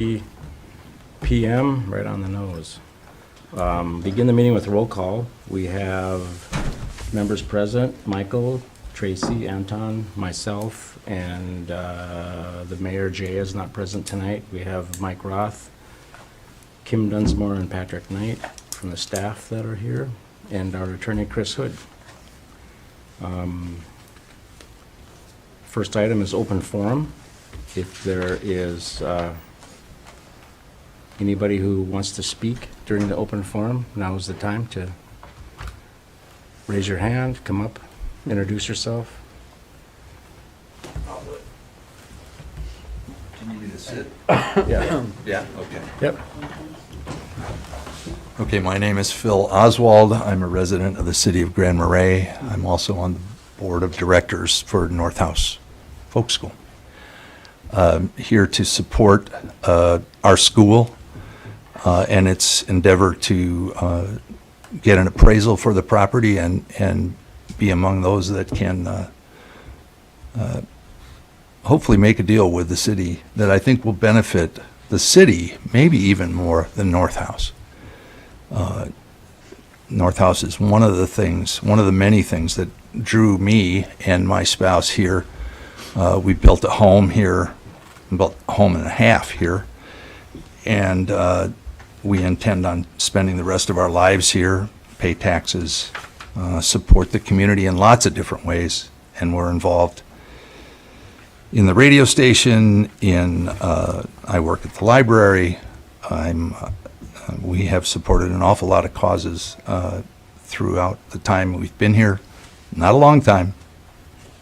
p.m., right on the nose. Begin the meeting with roll call. We have members present, Michael, Tracy, Anton, myself, and the mayor, Jay, is not present tonight. We have Mike Roth, Kim Dunsmore, and Patrick Knight from the staff that are here, and our attorney, Chris Hood. First item is open forum. If there is anybody who wants to speak during the open forum, now is the time to raise your hand, come up, introduce yourself. Do you need me to sit? Yeah. Yeah, okay. Yep. Okay, my name is Phil Oswald. I'm a resident of the city of Grand Marais. I'm also on the board of directors for North House Folk School. Here to support our school and its endeavor to get an appraisal for the property and be among those that can hopefully make a deal with the city that I think will benefit the city, maybe even more than North House. North House is one of the many things that drew me and my spouse here. We built a home here, about a home and a half here, and we intend on spending the rest of our lives here, pay taxes, support the community in lots of different ways, and we're involved in the radio station, I work at the library. We have supported an awful lot of causes throughout the time we've been here. Not a long time,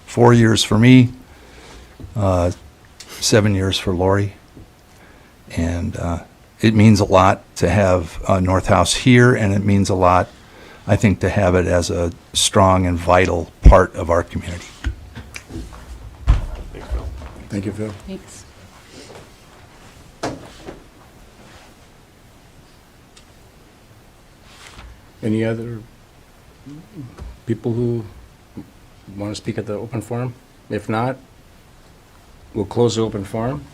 4 years for me, 7 years for Lori, and it means a lot to have North House here, and it means a lot, I think, to have it as a strong and vital part of our community. Thank you, Phil. Thanks. Any other people who want to speak at the open forum? If not, we'll close the open forum.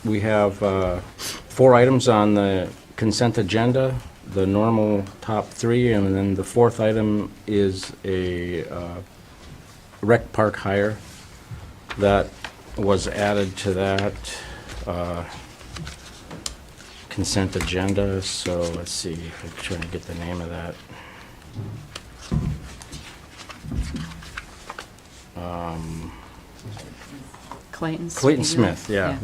We have 4 items on the consent agenda, the normal top 3, and then the 4th item is a rec park hire that was added to that consent agenda. So let's see, I'm trying to get the name of that. Clayton Smith, yeah.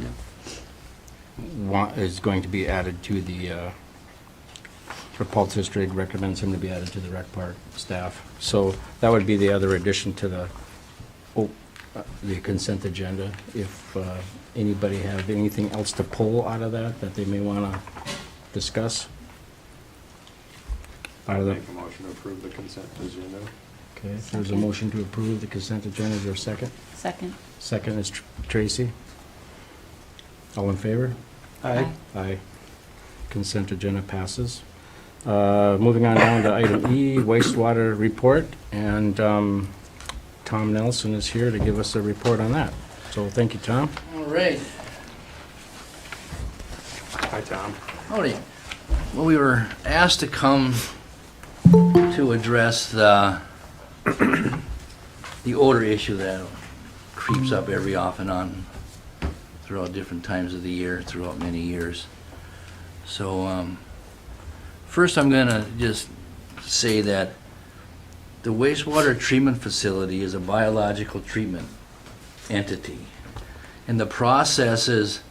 Is going to be added to the, Paul's History recommends him to be added to the rec park staff. So that would be the other addition to the consent agenda. If anybody have anything else to pull out of that they may want to discuss. Make a motion to approve the consent agenda. Okay, if there's a motion to approve the consent agenda, is there a second? Second. Second is Tracy. All in favor? Aye. Aye. Consent agenda passes. Moving on down to item E, Wastewater Report, and Tom Nelson is here to give us a report on that. So thank you, Tom. All right. Hi, Tom. Howdy. Well, we were asked to come to address the odor issue that creeps up every off and on throughout different times of the year, throughout many years. So first I'm going to just say that the wastewater treatment facility is a biological treatment entity, and the processes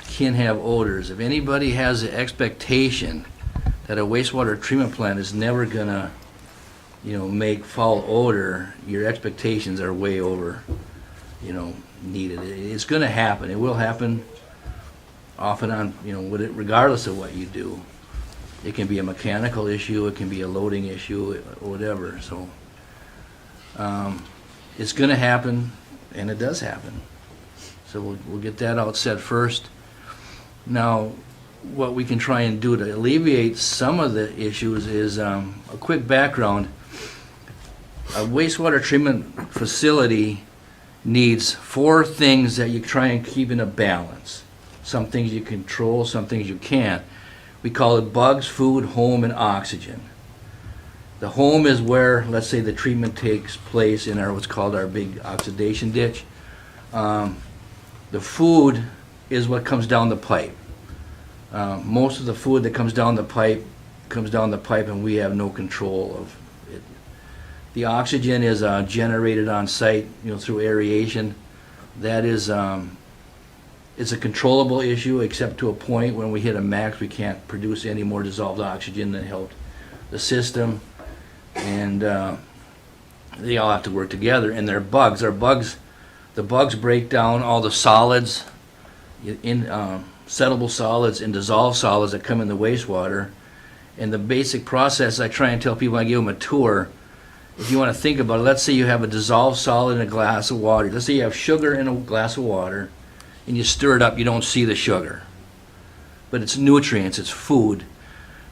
can have odors. If anybody has the expectation that a wastewater treatment plant is never gonna, make foul odor, your expectations are way over, needed. It's gonna happen. It will happen off and on, regardless of what you do. It can be a mechanical issue, it can be a loading issue, or whatever. So it's going to happen, and it does happen. So we'll get that out said first. Now, what we can try and do to alleviate some of the issues is a quick background. A wastewater treatment facility needs four things that you try and keep in a balance. Some things you control, some things you can't. We call it bugs, food, home, and oxygen. The home is where, let's say, the treatment takes place in our what's called our big oxidation ditch. The food is what comes down the pipe. Most of the food that comes down the pipe and we have no control of it. The oxygen is generated on site, through aeration. That is, it's a controllable issue, except to a point when we hit a max, we can't produce any more dissolved oxygen that helped the system. And they all have to work together. And they're bugs. The bugs break down all the solids, in settleable solids and dissolved solids that come in the wastewater. And the basic process, I try and tell people, I give them a tour. If you want to think about it, let's say you have a dissolved solid in a glass of water. Let's say you have sugar in a glass of water, and you stir it up, you don't see the sugar. But it's nutrients, it's food.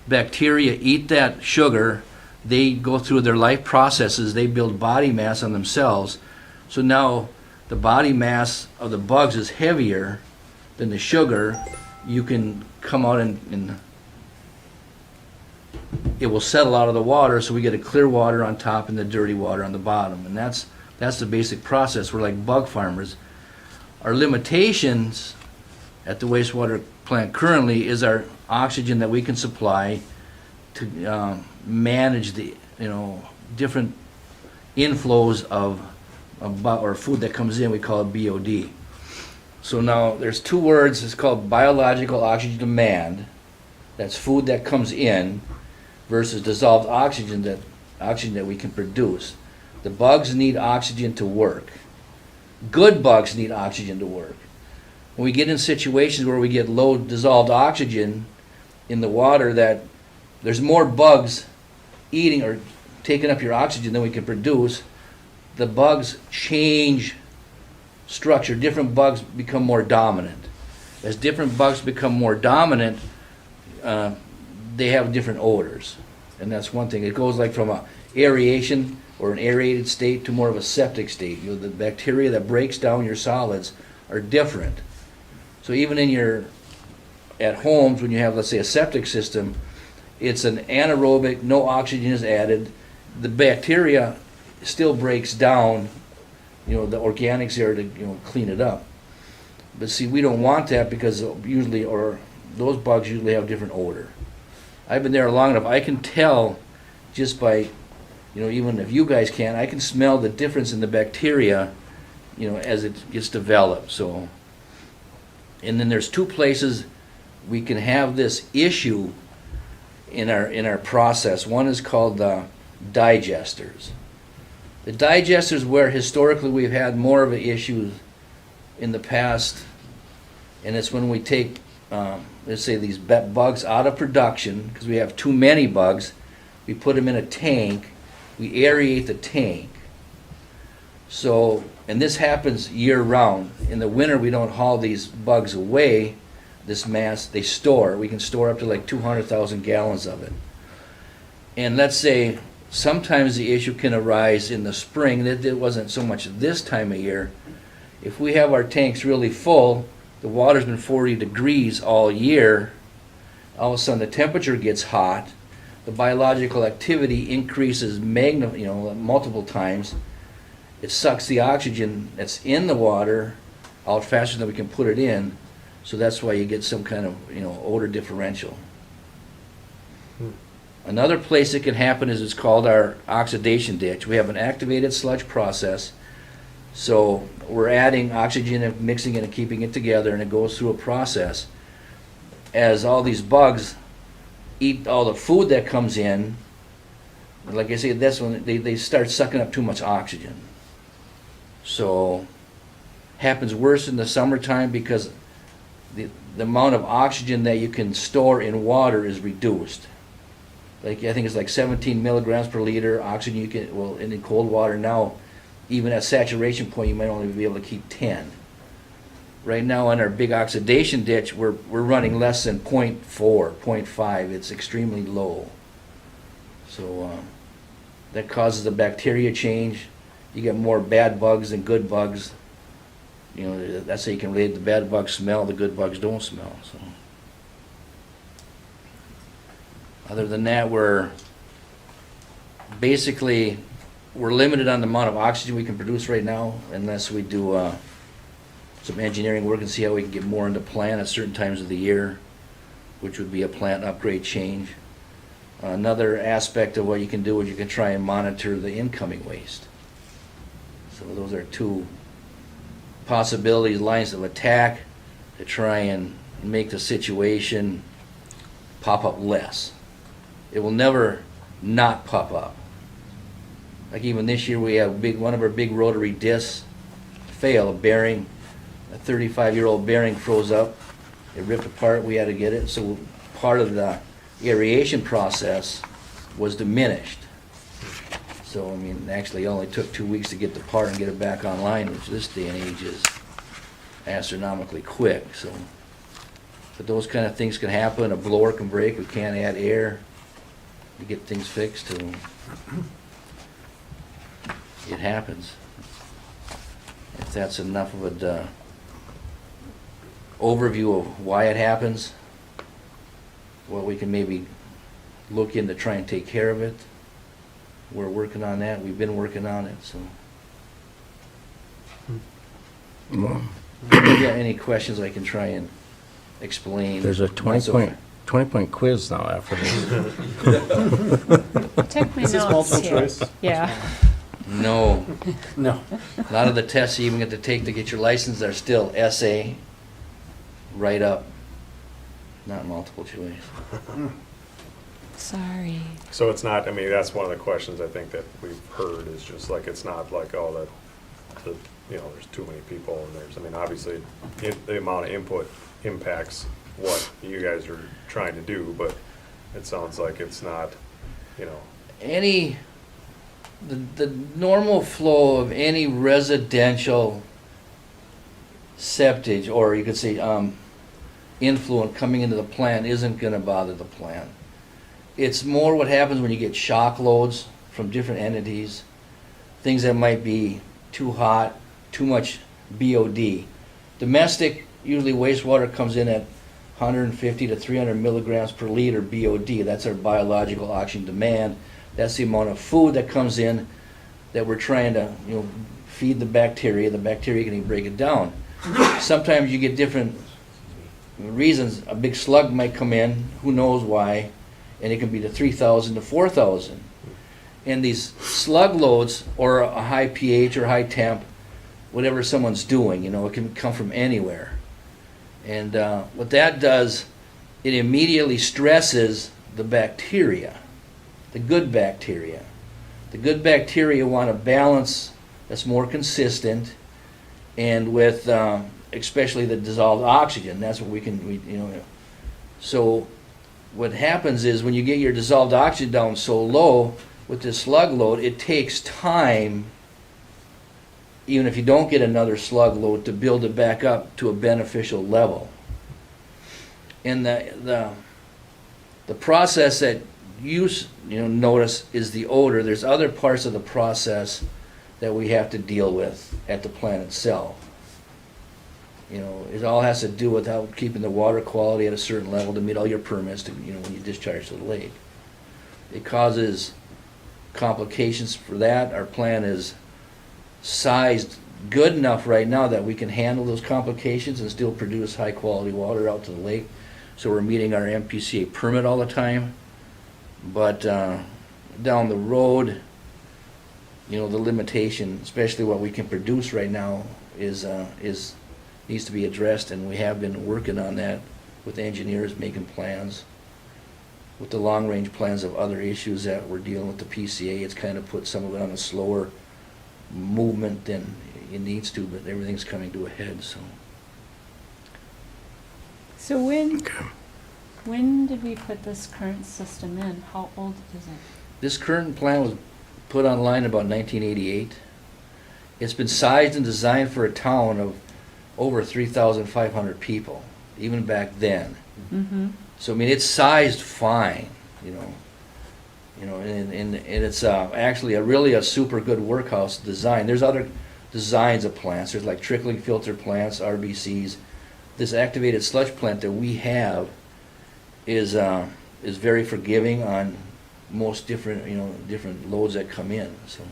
Bacteria eat that sugar, they go through their life processes, they build body mass on themselves. So now the body mass of the bugs is heavier than the sugar. You can come out and it will settle out of the water, so we get a clear water on top and the dirty water on the bottom. And that's the basic process. We're like bug farmers. Our limitations at the wastewater plant currently is our oxygen that we can supply to manage the different inflows of or food that comes in. We call it BOD. So now there's two words. It's called biological oxygen demand. That's food that comes in versus dissolved oxygen that we can produce. The bugs need oxygen to work. Good bugs need oxygen to work. When we get in situations where we get low dissolved oxygen in the water, that there's more bugs eating or taking up your oxygen than we can produce, the bugs change structure. Different bugs become more dominant. As different bugs become more dominant, they have different odors. And that's one thing. It goes like from a aeration or an aerated state to more of a septic state. The bacteria that breaks down your solids are different. So even at homes, when you have, let's say, a septic system, it's an anaerobic, no oxygen is added. The bacteria still breaks down, the organics there to clean it up. But see, we don't want that because those bugs usually have different odor. I've been there long enough. I can tell just by, even if you guys can, I can smell the difference in the bacteria, as it gets developed. So, and then there's two places we can have this issue in our process. One is called the digesters. The digesters, where historically we've had more of an issue in the past, and it's when we take let's say these bugs out of production because we have too many bugs. We put them in a tank, we aerate the tank. So, and this happens year round. In the winter we don't haul these bugs away, this mass, we can store up to like 200,000 gallons of it. And let's say sometimes the issue can arise in the spring. It wasn't so much this time of year. If we have our tanks really full, the water's been 40 degrees all year, all of a sudden the temperature gets hot, the biological activity increases multiple times. It sucks the oxygen that's in the water out faster than we can put it in, so that's why you get some kind of odor differential. Another place it can happen is it's called our oxidation ditch. We have an activated sludge process. So we're adding oxygen and mixing it and keeping it together, and it goes through a process. As all these bugs eat all the food that comes in, like I say, that's when they start sucking up too much oxygen. So happens worse in the summertime because the amount of oxygen that you can store in water is reduced. Like I think it's like 17 milligrams per liter oxygen you can, in cold water now, even at saturation point, you might only be able to keep 10. Right now on our big oxidation ditch, we're running less than 0.4, 0.5. It's extremely low. So that causes a bacteria change. You get more bad bugs than good bugs. that's how you can relate the bad bugs smell, the good bugs don't smell, so. Other than that, we're limited on the amount of oxygen we can produce right now unless we do some engineering work and see how we can get more into plant at certain times of the year, which would be a plant upgrade change. Another aspect of what you can do is you can try and monitor the incoming waste. So those are two possibilities, lines of attack to try and make the situation pop up less. It will never not pop up. Like even this year, we have one of our big rotary discs fail, a bearing, a 35-year-old bearing froze up. It ripped apart, we had to get it. So part of the aeration process was diminished. So, I mean, actually it only took 2 weeks to get the part and get it back online, which this day and age is astronomically quick, so. But those kind of things can happen, a blower can break, we can't add air to get things fixed, so it happens. If that's enough of a overview of why it happens, well, we can maybe look into try and take care of it. We're working on that, we've been working on it, so. Well, If you got any questions, I can try and explain. there's a what's so- 20-point quiz now after this. Took my Is this notes multiple here. choice? Yeah. No, No. a lot of the tests you even get to take to get your license are still essay, write up, not multiple choice. Sorry. So it's not, I mean, that's one of the questions I think that we've heard is just like, it's not like, oh, there's too many people and there's, I mean, obviously, the amount of input impacts what you guys are trying to do, but it sounds like it's not, The normal flow of any residential septage, or you could say influent coming into the plant isn't gonna bother the plant. It's more what happens when you get shock loads from different entities, things that might be too hot, too much BOD. Domestic, usually wastewater comes in at 150 to 300 milligrams per liter BOD. That's our biological oxygen demand. That's the amount of food that comes in that we're trying to, feed the bacteria. The bacteria can even break it down. Sometimes you get different reasons. A big slug might come in, who knows why, and it can be to 3,000 to 4,000. And these slug loads, or a high pH or high temp, whatever someone's doing, it can come from anywhere. And what that does, it immediately stresses the bacteria, the good bacteria. The good bacteria want a balance that's more consistent, and with especially the dissolved oxygen, that's what So what happens is when you get your dissolved oxygen down so low with this slug load, it takes time, even if you don't get another slug load, to build it back up to a beneficial level. And the process that you notice is the odor. There's other parts of the process that we have to deal with at the plant itself. It all has to do with how keeping the water quality at a certain level to meet all your permits to, when you discharge to the lake. It causes complications for that. Our plant is sized good enough right now that we can handle those complications and still produce high quality water out to the lake. So we're meeting our MPCA permit all the time. But down the road, the limitation, especially what we can produce right now, is needs to be addressed, and we have been working on that with engineers, making plans. With the long-range plans of other issues that we're dealing with the PCA, it's kind of put some of it on a slower movement than it needs to, but everything's coming to a head, so. So when did we put this current system in? How old is it? This current plan was put online about 1988. It's been sized and designed for a town of over 3,500 people, even back then. Mm-hmm. So, I mean, it's sized fine, and it's actually really a super good workhouse design. There's other designs of plants. There's like trickling filter plants, RBCs. This activated sludge plant that we have is very forgiving on most different, different loads that come in, so.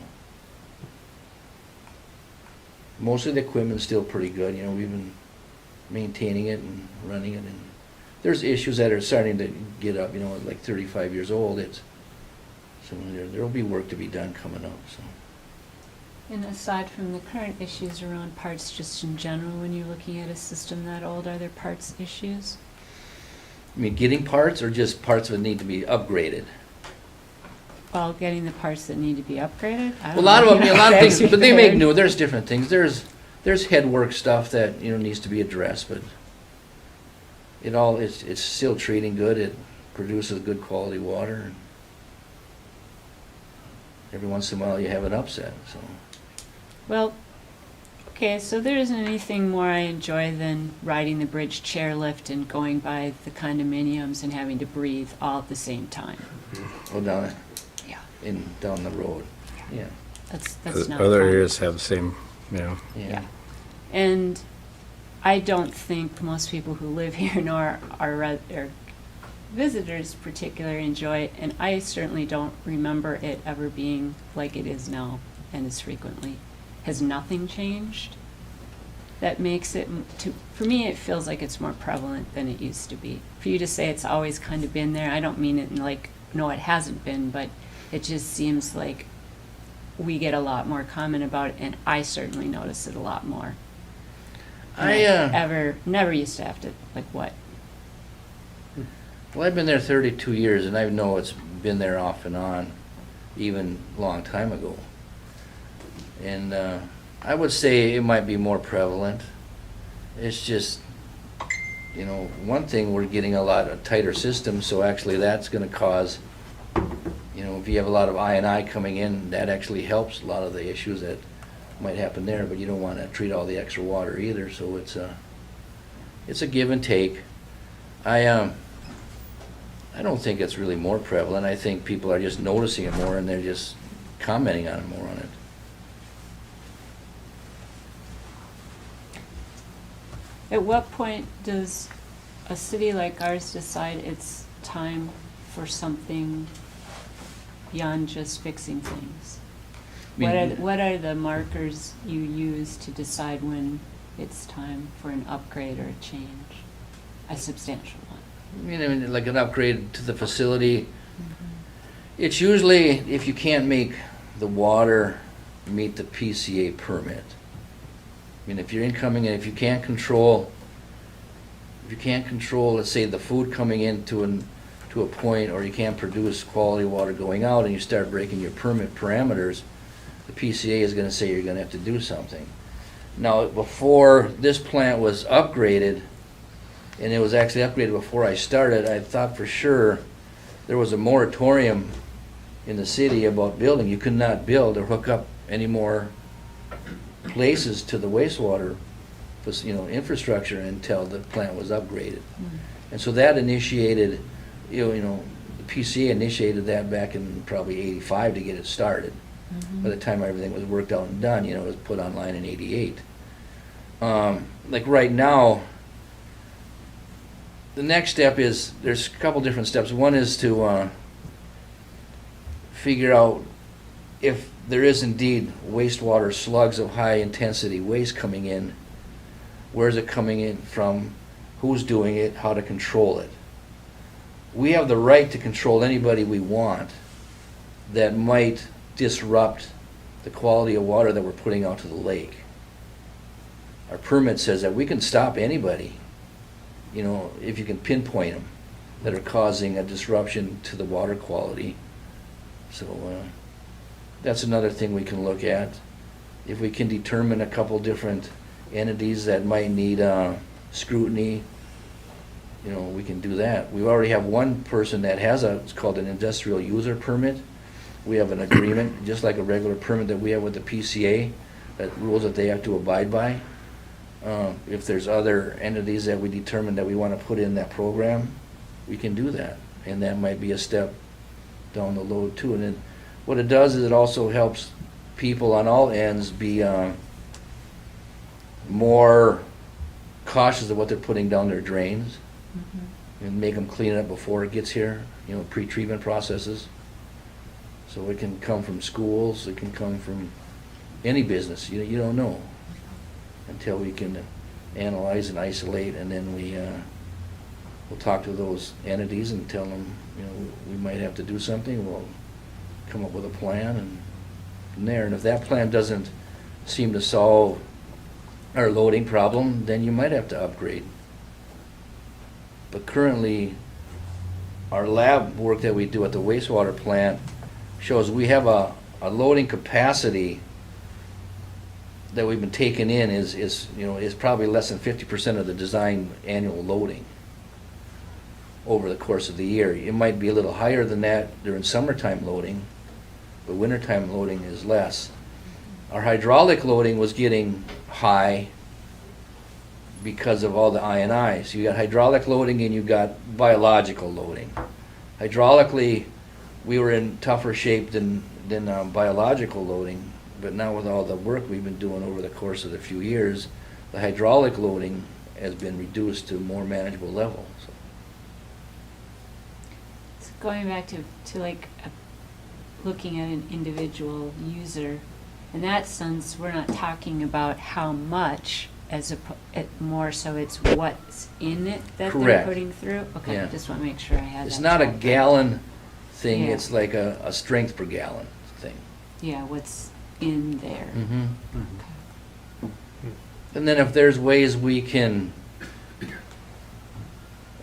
Most of the equipment's still pretty good, we've been maintaining it and running it, and there's issues that are starting to get up, like 35 years old, so there'll be work to be done coming up, so. And aside from the current issues around parts, just in general, when you're looking at a system that old, are there parts issues? I mean, getting parts or just parts that need to be upgraded? Well, getting the parts that need to be upgraded? I Well, don't a lot of know. them, a lot of things, but they make Repaired. new, there's different things. There's headwork stuff that, needs to be addressed, but it's still treating good. It produces good quality water. And every once in a while you have an upset, so. Well, okay, so there isn't anything more I enjoy than riding the bridge chairlift and going by the condominiums and having to breathe all at the same time. Go down, Yeah, down the road, yeah. that's not Other fun. areas have the same, Yeah. And I don't think most people who live here nor our visitors particularly enjoy it, and I certainly don't remember it ever being like it is now and as frequently. Has nothing changed? That makes it, for me, it feels like it's more prevalent than it used to be. For you to say it's always kind of been there, I don't mean it in like, no, it hasn't been, but it just seems like we get a lot more comment about it, and I certainly notice it a lot more. Never used to have to, like, what? Well, I've been there 32 years, and I know it's been there off and on, even a long time ago. And I would say it might be more prevalent. It's just, one thing, we're getting a lot of tighter systems, so actually that's going to cause, if you have a lot of I&I coming in, that actually helps a lot of the issues that might happen there, but you don't want to treat all the extra water either, so it's a give and take. I don't think it's really more prevalent. I think people are just noticing it more, and they're just commenting on it more on it. At what point does a city like ours decide it's time for something beyond just fixing things? What are the markers you use to decide when it's time for an upgrade or a change? A substantial one. I mean, like an upgrade to the facility, it's usually if you can't make the water meet the PCA permit. I mean, if you're incoming and if you can't control, let's say, the food coming in to a point, or you can't produce quality water going out, and you start breaking your permit parameters, the PCA is going to say you're going to have to do something. Now, before this plant was upgraded, and it was actually upgraded before I started, I thought for sure there was a moratorium in the city about building. You could not build or hook up any more places to the wastewater, infrastructure until the plant was upgraded. And so that initiated, the PCA initiated that back in probably '85 to get it started. By the time everything was worked out and done, it was put online in '88. Like right now, the next step is, there's a couple different steps. One is to figure out if there is indeed wastewater slugs of high intensity waste coming in, where is it coming in from, who's doing it, how to control it. We have the right to control anybody we want that might disrupt the quality of water that we're putting out to the lake. Our permit says that we can stop anybody, if you can pinpoint them, that are causing a disruption to the water quality. So that's another thing we can look at. If we can determine a couple different entities that might need scrutiny, we can do that. We already have one person that has it's called an industrial user permit. We have an agreement, just like a regular permit that we have with the PCA, that rules that they have to abide by. If there's other entities that we determine that we want to put in that program, we can do that. And that might be a step down the road too. And then what it does is it also helps people on all ends be more cautious of what they're putting down their drains and make them clean it up before it gets here, pre-treatment processes. So it can come from schools, it can come from any business, you don't know until we can analyze and isolate, and then we'll talk to those entities and tell them, we might have to do something, we'll come up with a plan and from there. And if that plan doesn't seem to solve our loading problem, then you might have to upgrade. But currently, our lab work that we do at the wastewater plant shows we have a loading capacity that we've been taking in is probably less than 50% of the design annual loading over the course of the year. It might be a little higher than that during summertime loading, but wintertime loading is less. Our hydraulic loading was getting high because of all the I&I. So you got hydraulic loading and you got biological loading. Hydraulically, we were in tougher shape than biological loading, but now with all the work we've been doing over the course of the few years, the hydraulic loading has been reduced to a more manageable level. So going back to looking at an individual user, in that sense, we're not talking about how much, more so it's what's in it that they're Correct. putting through? Okay, Yeah. I just want to make sure I had that. It's not a checked. gallon thing, Yeah. it's like a strength per gallon thing. Yeah, what's in there. And then if there's ways we can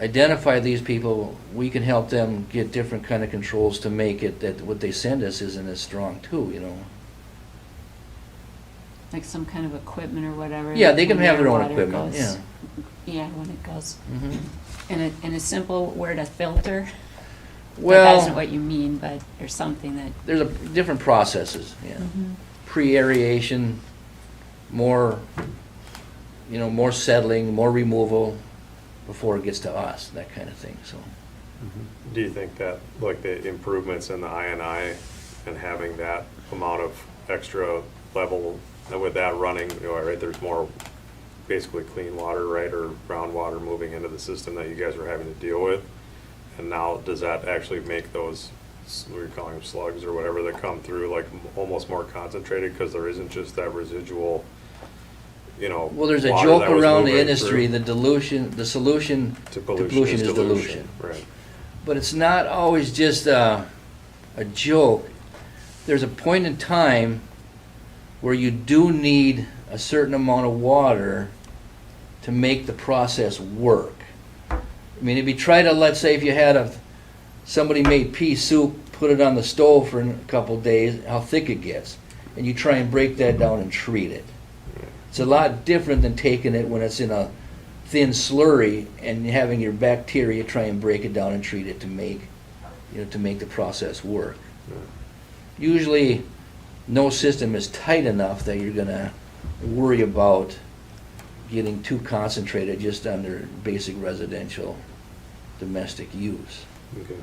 identify these people, we can help them get different kind of controls to make it that what they send us isn't as strong too, Like some kind of equipment or whatever. Yeah, they can when have their own water equipment, goes- yeah. Yeah, when it goes. Mhm. And a simple word, a filter. That isn't Well, what you mean, but there's something that. there's different processes, yeah. Pre-aeration, more settling, more removal before it gets to us, that kind of thing, so. Do you think that, like, the improvements in the I&I and having that amount of extra level, with that running, right, there's more basically clean water, right, or groundwater moving into the system that you guys are having to deal with? And now, does that actually make those, we're calling them slugs or whatever, that come through, like, almost more concentrated, because there isn't just that residual, Well, there's a water joke that was around the moving industry, through? the solution To to pollution is dilution. Right. But it's not always just a joke. There's a point in time where you do need a certain amount of water to make the process work. I mean, if you try to, let's say if you had somebody made pea soup, put it on the stove for a couple days, how thick it gets, and you try and break that down and treat it. It's a lot different than taking it when it's in a thin slurry and having your bacteria try and break it down and treat it to make the process work. Usually, no system is tight enough that you're gonna worry about getting too concentrated just under basic residential domestic use. Okay.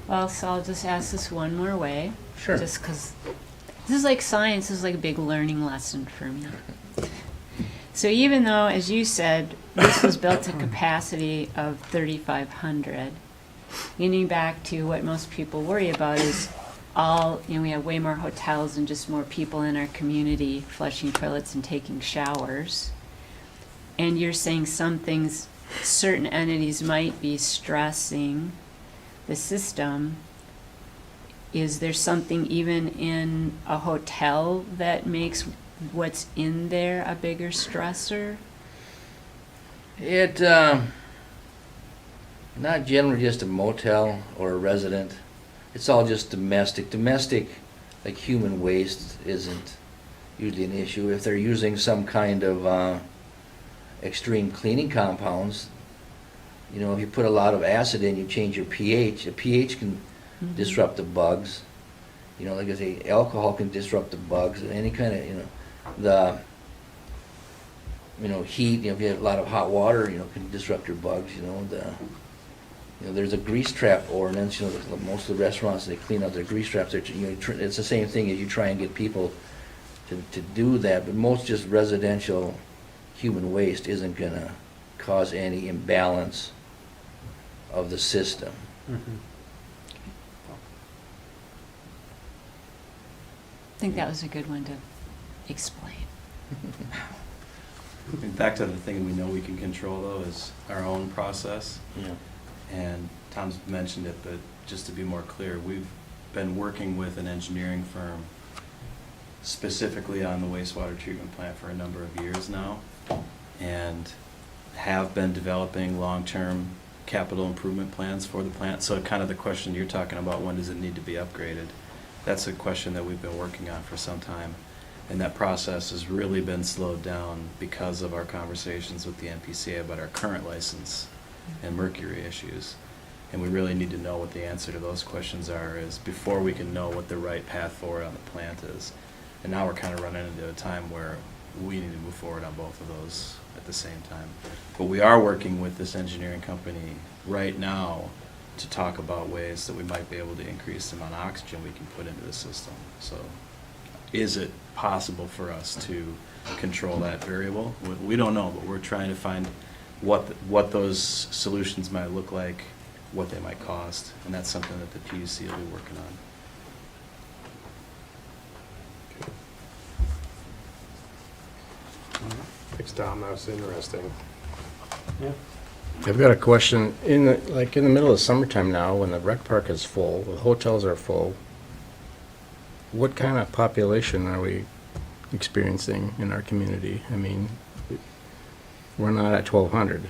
Well, so I'll just ask this one more way. Sure. Just because this is like science, this is like a big learning lesson for me. So even though, as you said, this was built to capacity of 3,500, getting back to what most people worry about is we have way more hotels and just more people in our community flushing toilets and taking showers. And you're saying some things, certain entities might be stressing the system. Is there something even in a hotel that makes what's in there a bigger stressor? It, not generally just a motel or a resident. It's all just domestic. Domestic, like human waste, isn't usually an issue. If they're using some kind of extreme cleaning compounds, if you put a lot of acid in, you change your pH. The pH can disrupt the bugs. Like I say, alcohol can disrupt the bugs. Any kind of, heat. If you have a lot of hot water, can disrupt your bugs. You know, there's a grease trap ordinance, you know, most of the restaurants, they clean out their grease traps. You know, it's the same thing as you try and get people to do that, but most just residential human waste isn't gonna cause any imbalance of the system. I think that was a good one to explain. And back to the thing we know we can control though is our own process. Yeah. And Tom's mentioned it, but just to be more clear, we've been working with an engineering firm specifically on the wastewater treatment plant for a number of years now, and have been developing long-term capital improvement plans for the plant. So kind of the question you're talking about, when does it need to be upgraded? That's a question that we've been working on for some time. And that process has really been slowed down because of our conversations with the NPCA about our current license and mercury issues. And we really need to know what the answer to those questions are is before we can know what the right path forward on the plant is. And now we're kind of running into a time where we need to move forward on both of those at the same time. But we are working with this engineering company right now to talk about ways that we might be able to increase the amount of oxygen we can put into the system. So is it possible for us to control that variable? We don't know, but we're trying to find what those solutions might look like, what they might cost, and that's something that the PUC will be working on. Thanks, Tom, that was interesting. I've got a question. In the middle of summertime now, when the rec park is full, the hotels are full, what kind of population are we experiencing in our community? I mean, we're not at 1,200.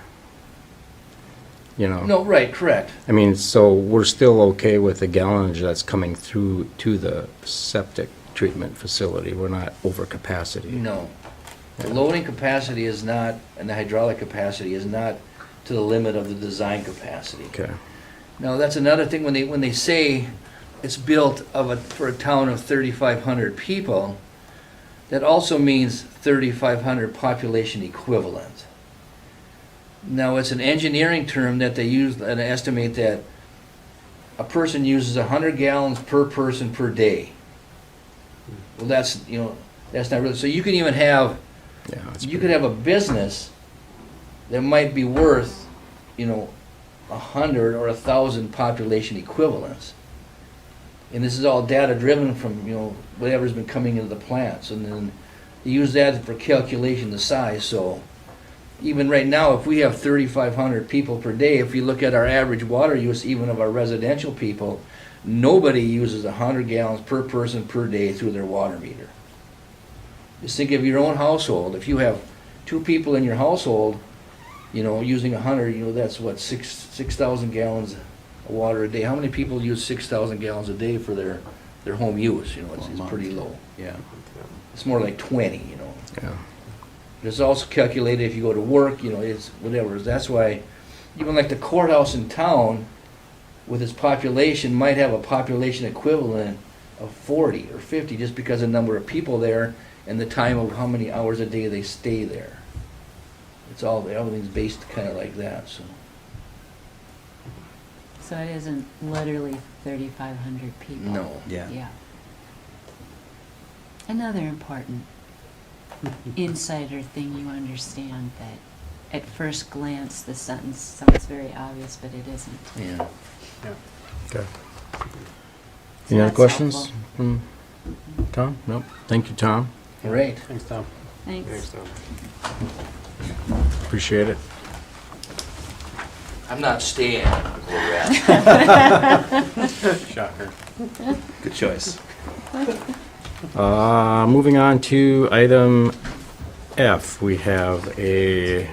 You know? No, right, correct. I mean, so we're still okay with the gallonage that's coming through to the septic treatment facility. We're not over capacity. No. The loading capacity is not, and the hydraulic capacity is not to the limit of the design capacity. Okay. Now, that's another thing, when they say it's built for a town of 3,500 people, that also means 3,500 population equivalent. Now, it's an engineering term that they use and estimate that a person uses 100 gallons per person per day. Well, that's not really, so you can even have, Yeah. that's you pretty- could have a business that might be worth, 100 or 1,000 population equivalents. And this is all data driven from, whatever's been coming into the plants. And then you use that for calculation the size. So even right now, if we have 3,500 people per day, if you look at our average water use, even of our residential people, nobody uses 100 gallons per person per day through their water meter. Just think of your own household. If you have 2 people in your household, using 100, that's what, 6,000 gallons of water a day. How many people use 6,000 gallons a day for their home use? It's pretty low. Yeah. It's more like 20, Yeah. It's also calculated if you go to work, it's whatever. That's why even like the courthouse in town with its population might have a population equivalent of 40 or 50 just because of the number of people there and the time of how many hours a day they stay there. Everything's based kind of like that, so. So it isn't literally 3,500 people? No. Yeah. Yeah. Another important insider thing you understand, that at first glance the sentence sounds very obvious, but it isn't. Yeah. Okay. So Any other that's questions helpful. from Tom? Nope. Thank you, Tom. All right. Thanks, Tom. Thanks. Thanks, Tom. Appreciate it. I'm not staying where we're at. Shocker. Good choice. Moving on to item F, we have a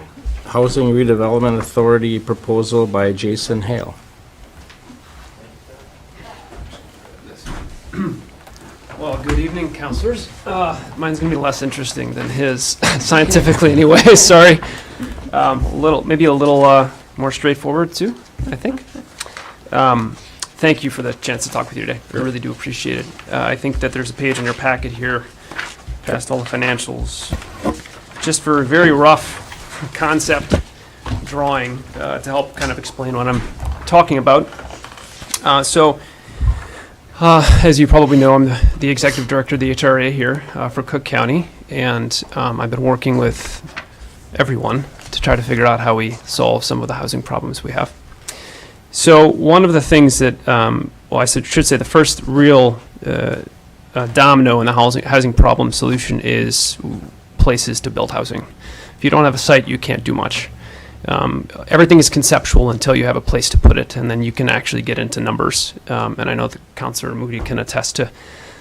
Housing Redevelopment Authority proposal by Jason Hale. Well, good evening, counselors. Mine's gonna be less interesting than his, scientifically anyway, sorry. Maybe a little more straightforward too, I think. Thank you for the chance to talk with you today. I really do appreciate it. I think that there's a page in your packet here, past all the financials, just for a very rough concept drawing to help kind of explain what I'm talking about. As you probably know, I'm the executive director of the HRA here for Cook County, and I've been working with everyone to try to figure out how we solve some of the housing problems we have. So one of the things that, should say the first real domino in the housing problem solution is places to build housing. If you don't have a site, you can't do much. Everything is conceptual until you have a place to put it, and then you can actually get into numbers. And I know that Councilor Moody can attest to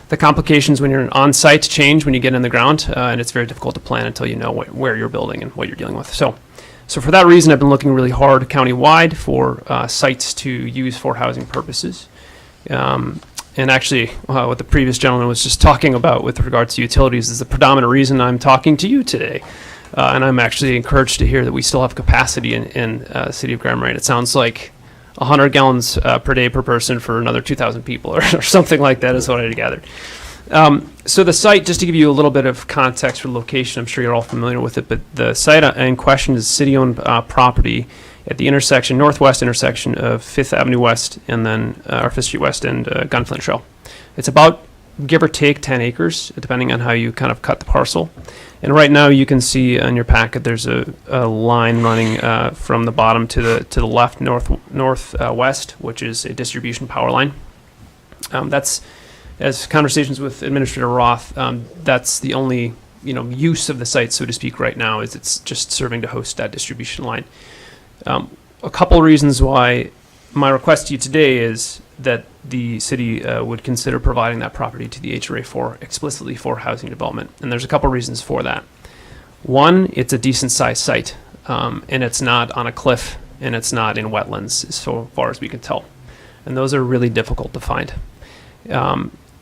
the complications when you're on site change when you get in the ground, and it's very difficult to plan until you know where you're building and what you're dealing with. So for that reason, I've been looking really hard countywide for sites to use for housing purposes. And actually, what the previous gentleman was just talking about with regards to utilities is the predominant reason I'm talking to you today. And I'm actually encouraged to hear that we still have capacity in the city of Grand Marais. It sounds like 100 gallons per day per person for another 2,000 people or something like that is what I gathered. So the site, just to give you a little bit of context for location, I'm sure you're all familiar with it, but the site in question is city-owned property at the intersection, northwest intersection of 5th Avenue West and then or 5th Street West and Gunflint Trail. It's about, give or take, 10 acres, depending on how you kind of cut the parcel. And right now you can see on your packet there's a line running from the bottom to the left northwest, which is a distribution power line. That's, as conversations with Administrator Roth, that's the only use of the site, so to speak, right now, is it's just serving to host that distribution line. A couple of reasons why my request to you today is that the city would consider providing that property to the HRA explicitly for housing development. And there's a couple of reasons for that. One, it's a decent sized site, and it's not on a cliff, and it's not in wetlands so far as we can tell. And those are really difficult to find.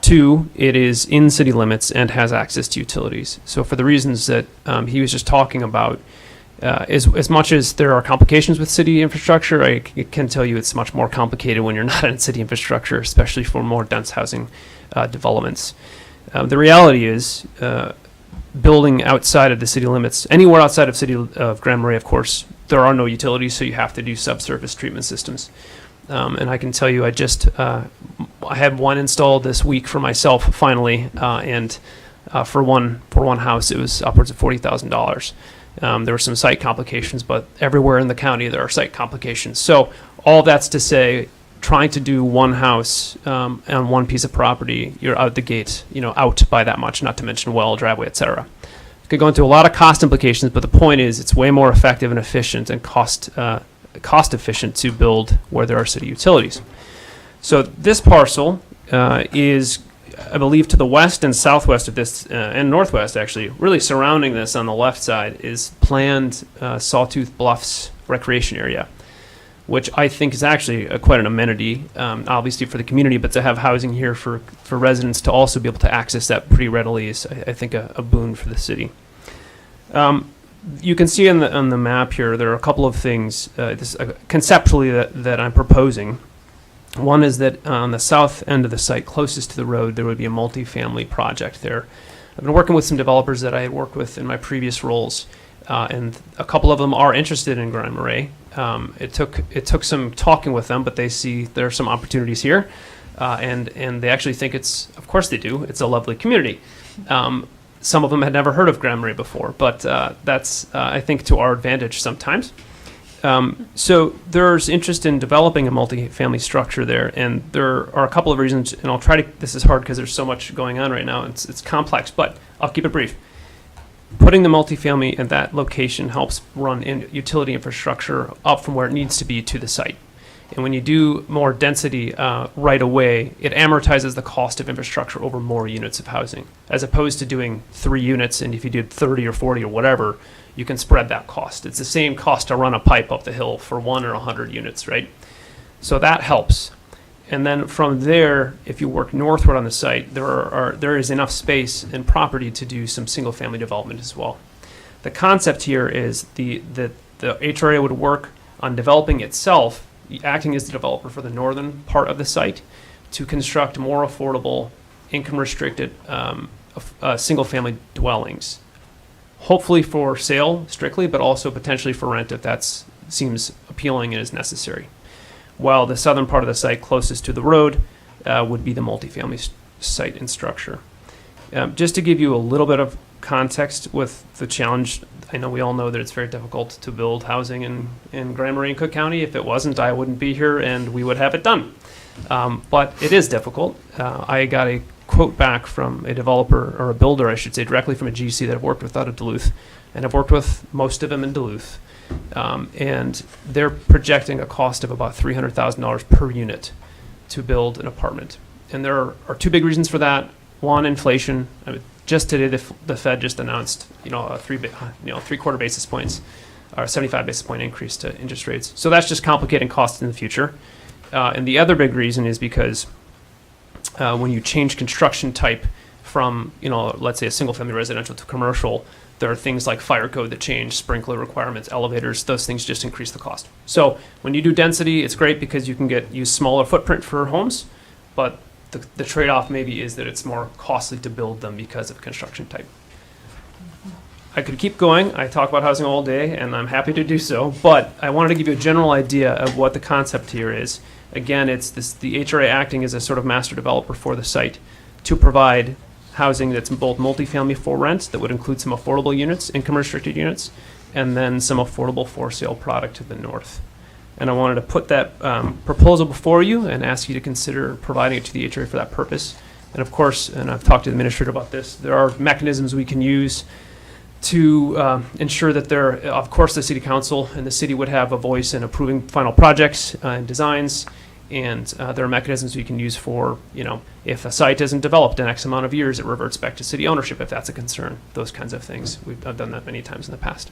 Two, it is in city limits and has access to utilities. So for the reasons that he was just talking about, as much as there are complications with city infrastructure, I can tell you it's much more complicated when you're not in city infrastructure, especially for more dense housing developments. The reality is, building outside of the city limits, anywhere outside of city of Grand Marais, of course, there are no utilities, so you have to do subsurface treatment systems. And I can tell you, I had one installed this week for myself, finally, and for one house, it was upwards of $40,000. There were some site complications, but everywhere in the county there are site complications. So all that's to say, trying to do one house on one piece of property, you're out the gate, out by that much, not to mention well, driveway, etc. Could go into a lot of cost implications, but the point is it's way more effective and efficient and cost efficient to build where there are city utilities. So this parcel is, I believe, to the west and southwest of this, and northwest actually, really surrounding this on the left side is planned Sawtooth Bluffs recreation area, which I think is actually quite an amenity, obviously for the community, but to have housing here for residents to also be able to access that pretty readily is, I think, a boon for the city. You can see on the map here, there are a couple of things conceptually that I'm proposing. One is that on the south end of the site, closest to the road, there would be a multifamily project there. I've been working with some developers that I had worked with in my previous roles, and a couple of them are interested in Grand Marais. It took some talking with them, but they see there are some opportunities here, and they actually think of course they do, it's a lovely community. Some of them had never heard of Grand Marais before, but that's, I think, to our advantage sometimes. So there's interest in developing a multifamily structure there, and there are a couple of reasons, and I'll try to, this is hard because there's so much going on right now, it's complex, but I'll keep it brief. Putting the multifamily at that location helps run utility infrastructure up from where it needs to be to the site. And when you do more density right away, it amortizes the cost of infrastructure over more units of housing, as opposed to doing 3 units, and if you did 30 or 40 or whatever, you can spread that cost. It's the same cost to run a pipe up the hill for 1 or 100 units, right? So that helps. And then from there, if you work northward on the site, there is enough space and property to do some single-family development as well. The concept here is the HRA would work on developing itself, acting as the developer for the northern part of the site, to construct more affordable, income-restricted single-family dwellings. Hopefully for sale strictly, but also potentially for rent if that seems appealing and is necessary. while the southern part of the site closest to the road would be the multifamily site and structure. Just to give you a little bit of context with the challenge, I know we all know that it's very difficult to build housing in Grand Marais and Cook County. If it wasn't, I wouldn't be here and we would have it done. But it is difficult. I got a quote back from a developer, or a builder, I should say, directly from a GC that I've worked with out of Duluth, and I've worked with most of them in Duluth. And they're projecting a cost of about $300,000 per unit to build an apartment. And there are two big reasons for that. One, inflation. I mean, just today, the Fed just announced, a 3/4 basis points, or 75 basis point increase to interest rates. So that's just complicating costs in the future. And the other big reason is because when you change construction type from, let's say a single family residential to commercial, there are things like fire code that change, sprinkler requirements, elevators, those things just increase the cost. So when you do density, it's great because you can use smaller footprint for homes, but the trade-off maybe is that it's more costly to build them because of construction type. I could keep going. I talk about housing all day, and I'm happy to do so, but I wanted to give you a general idea of what the concept here is. Again, it's the HRA acting as a sort of master developer for the site to provide housing that's both multifamily for rent, that would include some affordable units, income restricted units, and then some affordable for sale product to the north. And I wanted to put that proposal before you and ask you to consider providing it to the HRA for that purpose. And of course, and I've talked to the administrator about this, there are mechanisms we can use to ensure that of course, the city council and the city would have a voice in approving final projects and designs. And there are mechanisms we can use for, if a site isn't developed in X amount of years, it reverts back to city ownership if that's a concern, those kinds of things. I've done that many times in the past.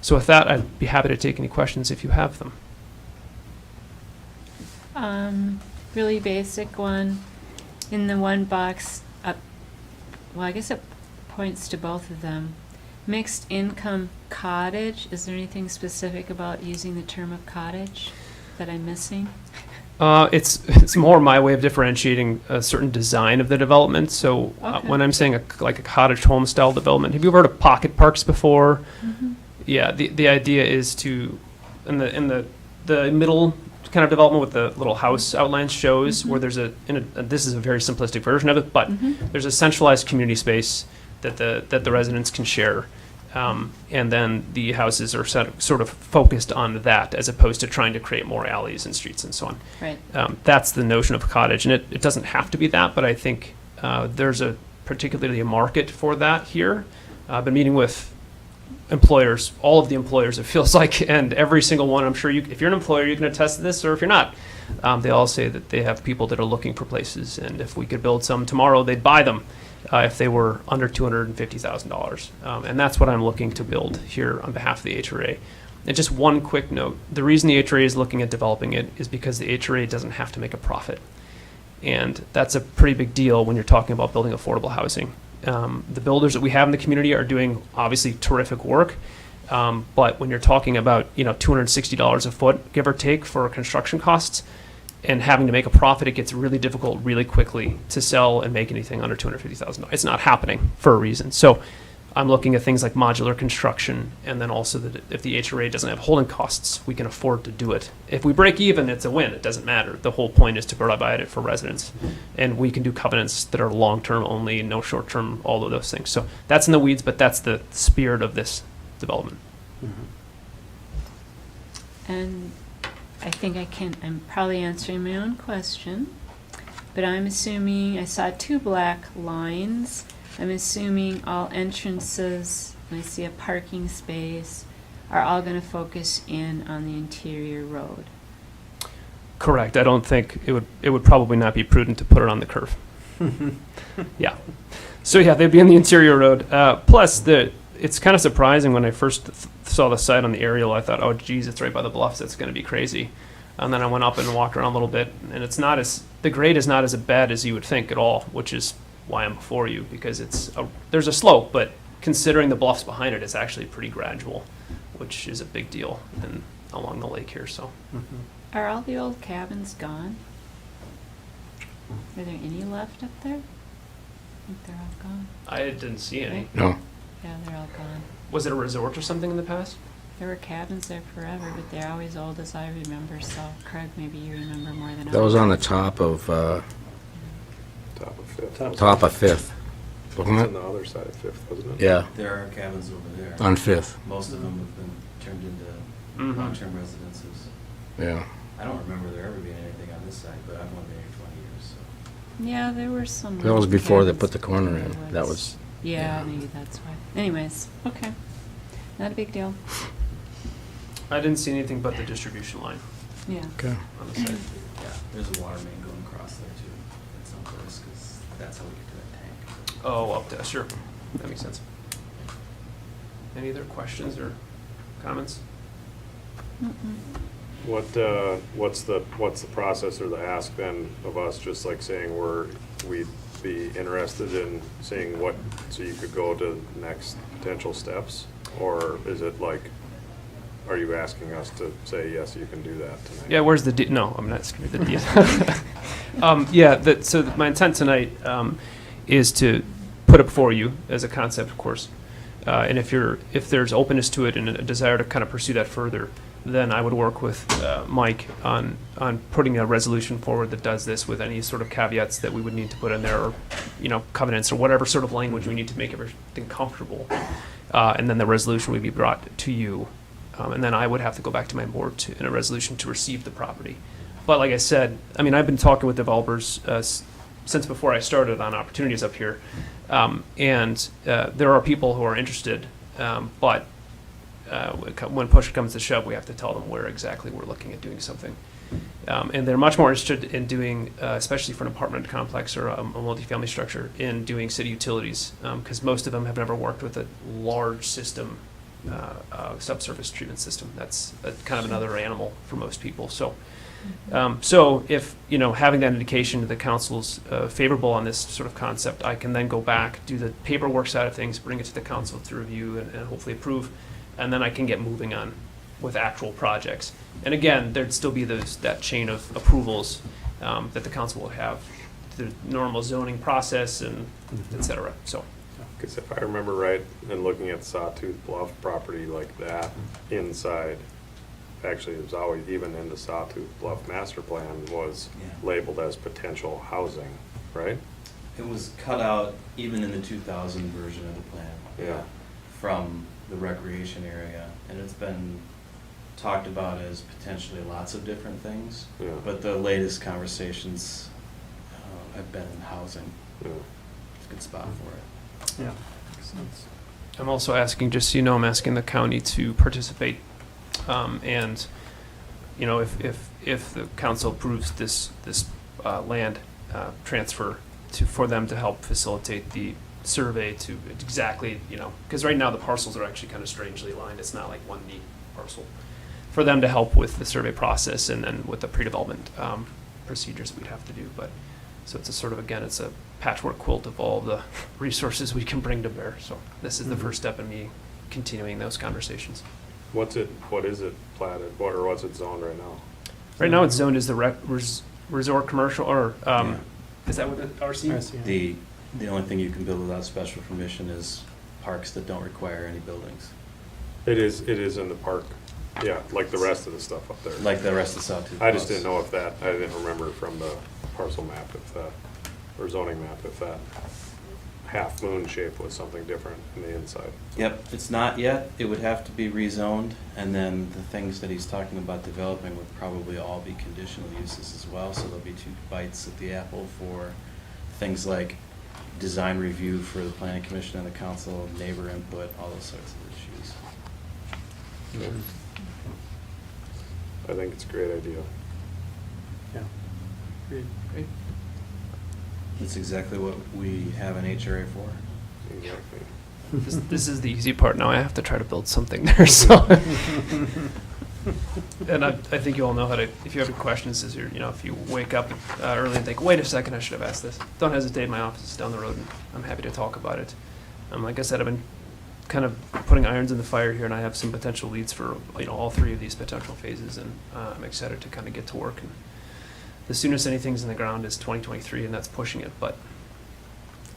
So with that, I'd be happy to take any questions if you have them. Really basic one. In the one box up, well, I guess it points to both of them. Mixed income cottage, is there anything specific about using the term of cottage that I'm missing? It's more my way of differentiating a certain design of the development. So Okay. when I'm saying like a cottage home style development, have you ever heard of pocket parks before? Mm-hmm. Yeah, the idea is to, in the middle kind of development with the little house outline shows where there's this is a very simplistic version of it, but there's a centralized community space that the residents can share. And then the houses are sort of focused on that as opposed to trying to create more alleys and streets and so on. Right. That's the notion of a cottage, and it doesn't have to be that, but I think there's particularly a market for that here. I've been meeting with employers, all of the employers, it feels like, and every single one, I'm sure if you're an employer, you can attest to this, or if you're not, they all say that they have people that are looking for places, and if we could build some tomorrow, they'd buy them. If they were under $250,000. And that's what I'm looking to build here on behalf of the HRA. And just one quick note, the reason the HRA is looking at developing it is because the HRA doesn't have to make a profit. And that's a pretty big deal when you're talking about building affordable housing. The builders that we have in the community are doing obviously terrific work. But when you're talking about $260 a foot, give or take, for construction costs, and having to make a profit, it gets really difficult really quickly to sell and make anything under $250,000. It's not happening for a reason. So I'm looking at things like modular construction, and then also that if the HRA doesn't have holding costs, we can afford to do it. If we break even, it's a win. It doesn't matter. The whole point is to provide it for residents. And we can do covenants that are long-term only, no short-term, all of those things. So that's in the weeds, but that's the spirit of this development. And I think I'm probably answering my own question, but I'm assuming, I saw 2 black lines. I'm assuming all entrances, and I see a parking space, are all going to focus in on the interior road. Correct. I don't think it would probably not be prudent to put it on the curve. Yeah. So yeah, they'd be in the interior road. Plus, it's kind of surprising when I first saw the site on the aerial. I thought, oh geez, it's right by the bluffs. It's going to be crazy. And then I went up and walked around a little bit, and the grade is not as bad as you would think at all, which is why I'm before you, because there's a slope, but considering the bluffs behind it, it's actually pretty gradual, which is a big deal along the lake here. So. Are all the old cabins gone? Are there any left up there? I think they're all gone. I didn't see any. No. Yeah, they're all gone. Was it a resort or something in the past? There were cabins there forever, but they're always old as I remember, so Craig, maybe you remember more than I. That was on the top of, Top of Fifth. top of Fifth, It's wasn't on it? the other side of Fifth, wasn't it? Yeah, There are cabins over there. on Fifth, Most of them have been turned into Mhm. long-term residences. yeah. I don't remember there ever being anything on this side, but I've only been here 20 years, so. Yeah, there were some. That was before they cabins put the corner in. the That woods. was, Yeah, yeah. maybe that's why. Anyways, okay. Not a big deal. I didn't see anything but the distribution line Yeah. okay. on the side. Yeah, there's a water main going across there too. At some place, because that's how we get to that tank. Oh, up there, sure. That makes sense. Any other questions or comments? What's the process or the ask then of us, just like saying we'd be interested in seeing what, so you could go to next potential steps? Or is it like, are you asking us to say, yes, you can do that tonight? Yeah, where's the no, I'm not asking you the deal. Yeah, so my intent tonight is to put it before you as a concept, of course. And if there's openness to it and a desire to kind of pursue that further, then I would work with Mike on putting a resolution forward that does this with any sort of caveats that we would need to put in there, or covenants or whatever sort of language we need to make everything comfortable. And then the resolution would be brought to you, and then I would have to go back to my board in a resolution to receive the property. But like I said, I mean, I've been talking with developers since before I started on opportunities up here, and there are people who are interested, but when push comes to shove, we have to tell them where exactly we're looking at doing something. And they're much more interested in doing, especially for an apartment complex or a multifamily structure, in doing city utilities, because most of them have never worked with a large system, subsurface treatment system. That's kind of another animal for most people. So if, having that indication that the council's favorable on this sort of concept, I can then go back, do the paperwork side of things, bring it to the council to review and hopefully approve, and then I can get moving on with actual projects. And again, there'd still be that chain of approvals that the council will have, the normal zoning process and et cetera. So, Because if I remember right, in looking at Sawtooth Bluff property like that, inside, actually it was always, even in the Sawtooth Bluff master plan, was Yeah. labeled as potential housing, right? It was cut out even in the 2000 version of the plan. Yeah. From the recreation area, and it's been talked about as potentially lots of different things. Yeah. But the latest conversations have been in housing. Yeah. It's a good spot for it. yeah. I'm also asking, just so you know, I'm asking the county to participate. And, if the council approves this land transfer for them to help facilitate the survey to exactly, because right now the parcels are actually kind of strangely aligned. It's not like one neat parcel. For them to help with the survey process and then with the pre-development procedures that we'd have to do. But so it's a sort of, again, it's a patchwork quilt of all the resources we can bring to bear. So this is the first step in me continuing those conversations. What is it platted, or what's it zoned right now? Right now it's zoned as the resort commercial, or Yeah. is that what the RC? The only thing you can build without special permission is parks that don't require any buildings, It is in the park, yeah, like the rest of the stuff up there. like the rest of Sawtooth. I just Bluffs. didn't know if that, I didn't remember from the parcel map or zoning map, if that half moon shape was something different in the inside. Yep, it's not yet. It would have to be rezoned, and then the things that he's talking about developing would probably all be conditional uses as well, so there'll be two bites at the apple for things like design review for the planning commission and the council, neighbor input, all those sorts of issues. I think it's a great idea. Great. That's exactly what we have an HRA for. Exactly. This is the easy part. Now I have to try to build something there. So, and I think you all know how to. If you have any questions, if you wake up early and think, wait a second, I should have asked this. Don't hesitate. My office is down the road, and I'm happy to talk about it. Like I said, I've been kind of putting irons in the fire here, and I have some potential leads for all three of these potential phases, and I'm excited to kind of get to work. And the soonest anything's in the ground is 2023, and that's pushing it. But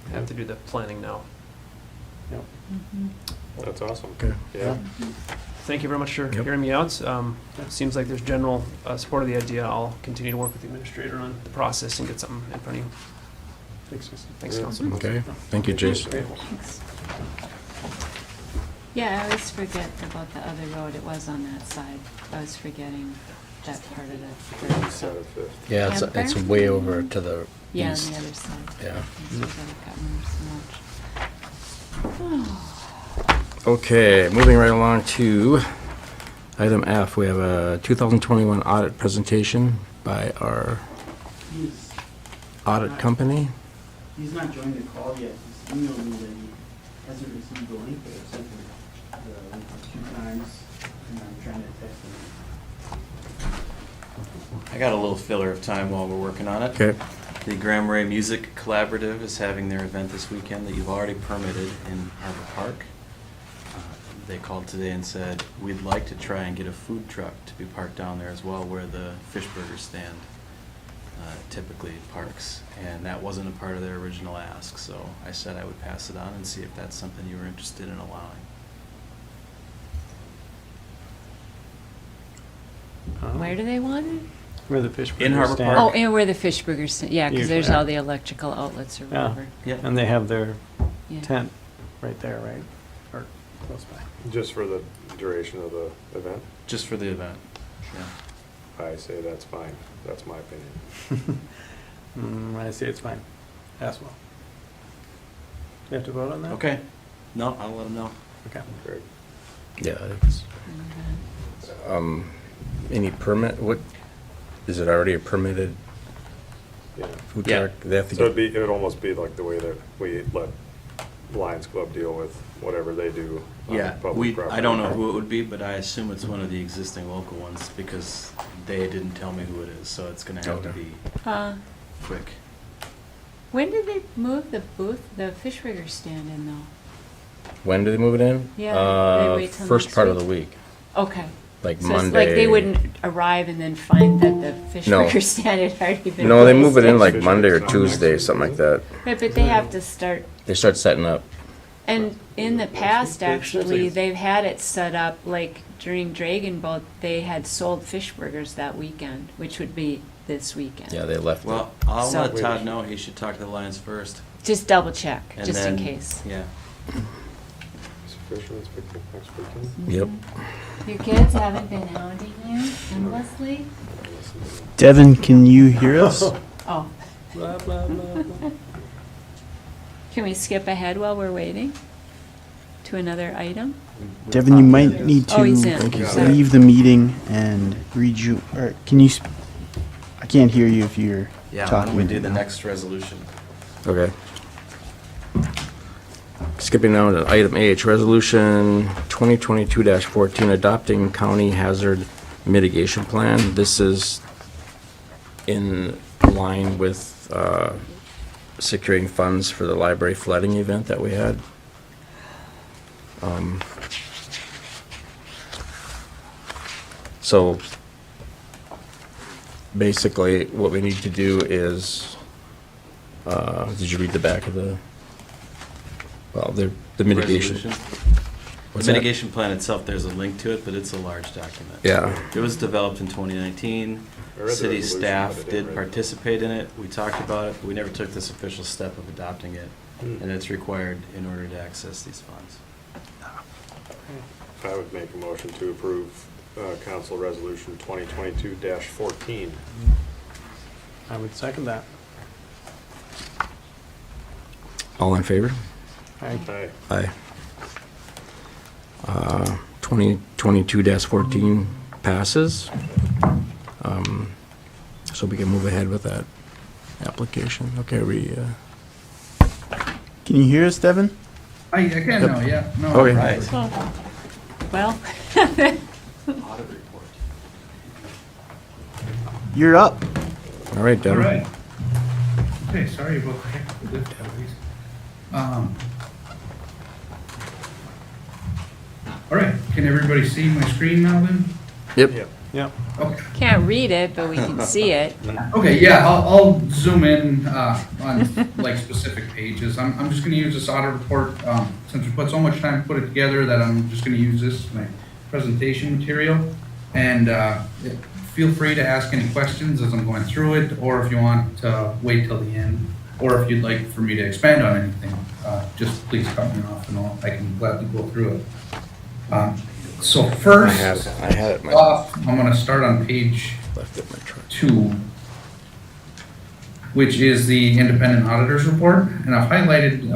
I have to do the planning now. That's awesome. Okay. Yeah. thank you very much for Yep. hearing me out. It seems like there's general support of the idea. I'll continue to work with the administrator on the process and get something in front of you. Thanks, Yeah. Council. Okay, thank you, Jason. Thanks. Yeah, I always forget about the other road. It was on that side. I was forgetting that part of it. 57th. Yeah, it's way over to the Yeah, on east. the other side. Yeah. That's what I've gotten so much. Okay, moving right along to item F. We have a 2021 audit presentation by our He's, audit company. he's not joined the call yet. He's emailed me that he hasn't received the link, but I've sent him the link 2 times, and I'm trying to text him. I got a little filler of time while we're working on it. Okay. The Marais Music Collaborative is having their event this weekend that you've already permitted in Harbor Park. They called today and said, we'd like to try and get a food truck to be parked down there as well, where the fish burger stand typically parks. And that wasn't a part of their original ask, so I said I would pass it on and see if that's something you were interested in allowing. Where do they want it? Where the fish In Harbor stand. Oh, Park. and where the fish burgers, yeah, because there's Usually. all the electrical outlets or Yeah. whatever. Yep. And they have their Yeah. tent right there, right? Or close by. Just for the duration of the event? Just for the event, yeah. I say that's fine. That's my opinion. I say it's fine. As well. You have to vote on that? Okay. No, I'll let them know. Okay. Great. Yeah, it's, any permit, what, is it already a permitted Yeah. food Yeah. truck? They have to So get, it would almost be like the way that we let Lions Club deal with whatever they do on Yeah, public property. I don't know who it would be, but I assume it's one of the existing local ones because they didn't tell me who it is, so it's gonna have to Okay. be quick. When did they move the booth, the fish burger stand in though? when do they move it in? Yeah, they wait till First next part of week? the week, Okay. like So Monday. it's like they wouldn't arrive and then find that the fish No. burger stand had already been No, they move it in placed. like Monday or Tuesday, something like that. Right, but they have to start, They start setting up. and in the past, They- actually, they've had it set up, like during Dragon Boat, they had sold fish burgers that weekend, which would be this weekend. Yeah, they left it. Well, I'll So- let Todd know he should talk to the Lions first. Just double check, and just in then- case. Yeah. Is Fisherman's picnic next weekend? Yep. Your kids haven't been hounding you endlessly? Devin, can you hear us? Oh. Can we skip ahead while we're waiting to another item? Devin, you might need Oh, he's to in. Sorry. leave the meeting and rejoin, or can you, I can't hear you if you're Yeah, why talking. don't we do the now. next resolution? Okay. Skipping down to item H, Resolution 2022-14, adopting county hazard mitigation plan. This is in line with securing funds for the library flooding event that we had. So basically, what we need to do is, did you read the back of the, well, the mitigation? Resolution? What's The that? mitigation plan itself, there's a link to it, but it's a large document. Yeah. It was developed in 2019. I read the City resolution, staff but I didn't did read it. participate in it. We talked about it, but we never took this official step of adopting it. Hmm. And it's required in order to access these funds. I would make a motion to approve Council Resolution 2022-14. I would second that. All in favor? Aye. Aye. 2022-14 passes. So we can move ahead with that application. Okay, Can you hear us, Devin? I can now, yeah. No, Okay. Right. Well, Audit report. You're up. all right, All Devin. right. Okay, sorry about the difficulties. All right, can everybody see my screen now then? Yep. Yep. Okay. can't read it, but we can see it. Okay, yeah, I'll zoom in on like specific pages. I'm just gonna use this audit report, since we put so much time to put it together that I'm just gonna use this. And I presentation material, and feel free to ask any questions as I'm going through it, or if you want to wait till the end, or if you'd like for me to expand on anything, just please cut me off and I can gladly go through it. So first, I had it. I'm going to start on page 2, which is the independent auditor's report, and I've highlighted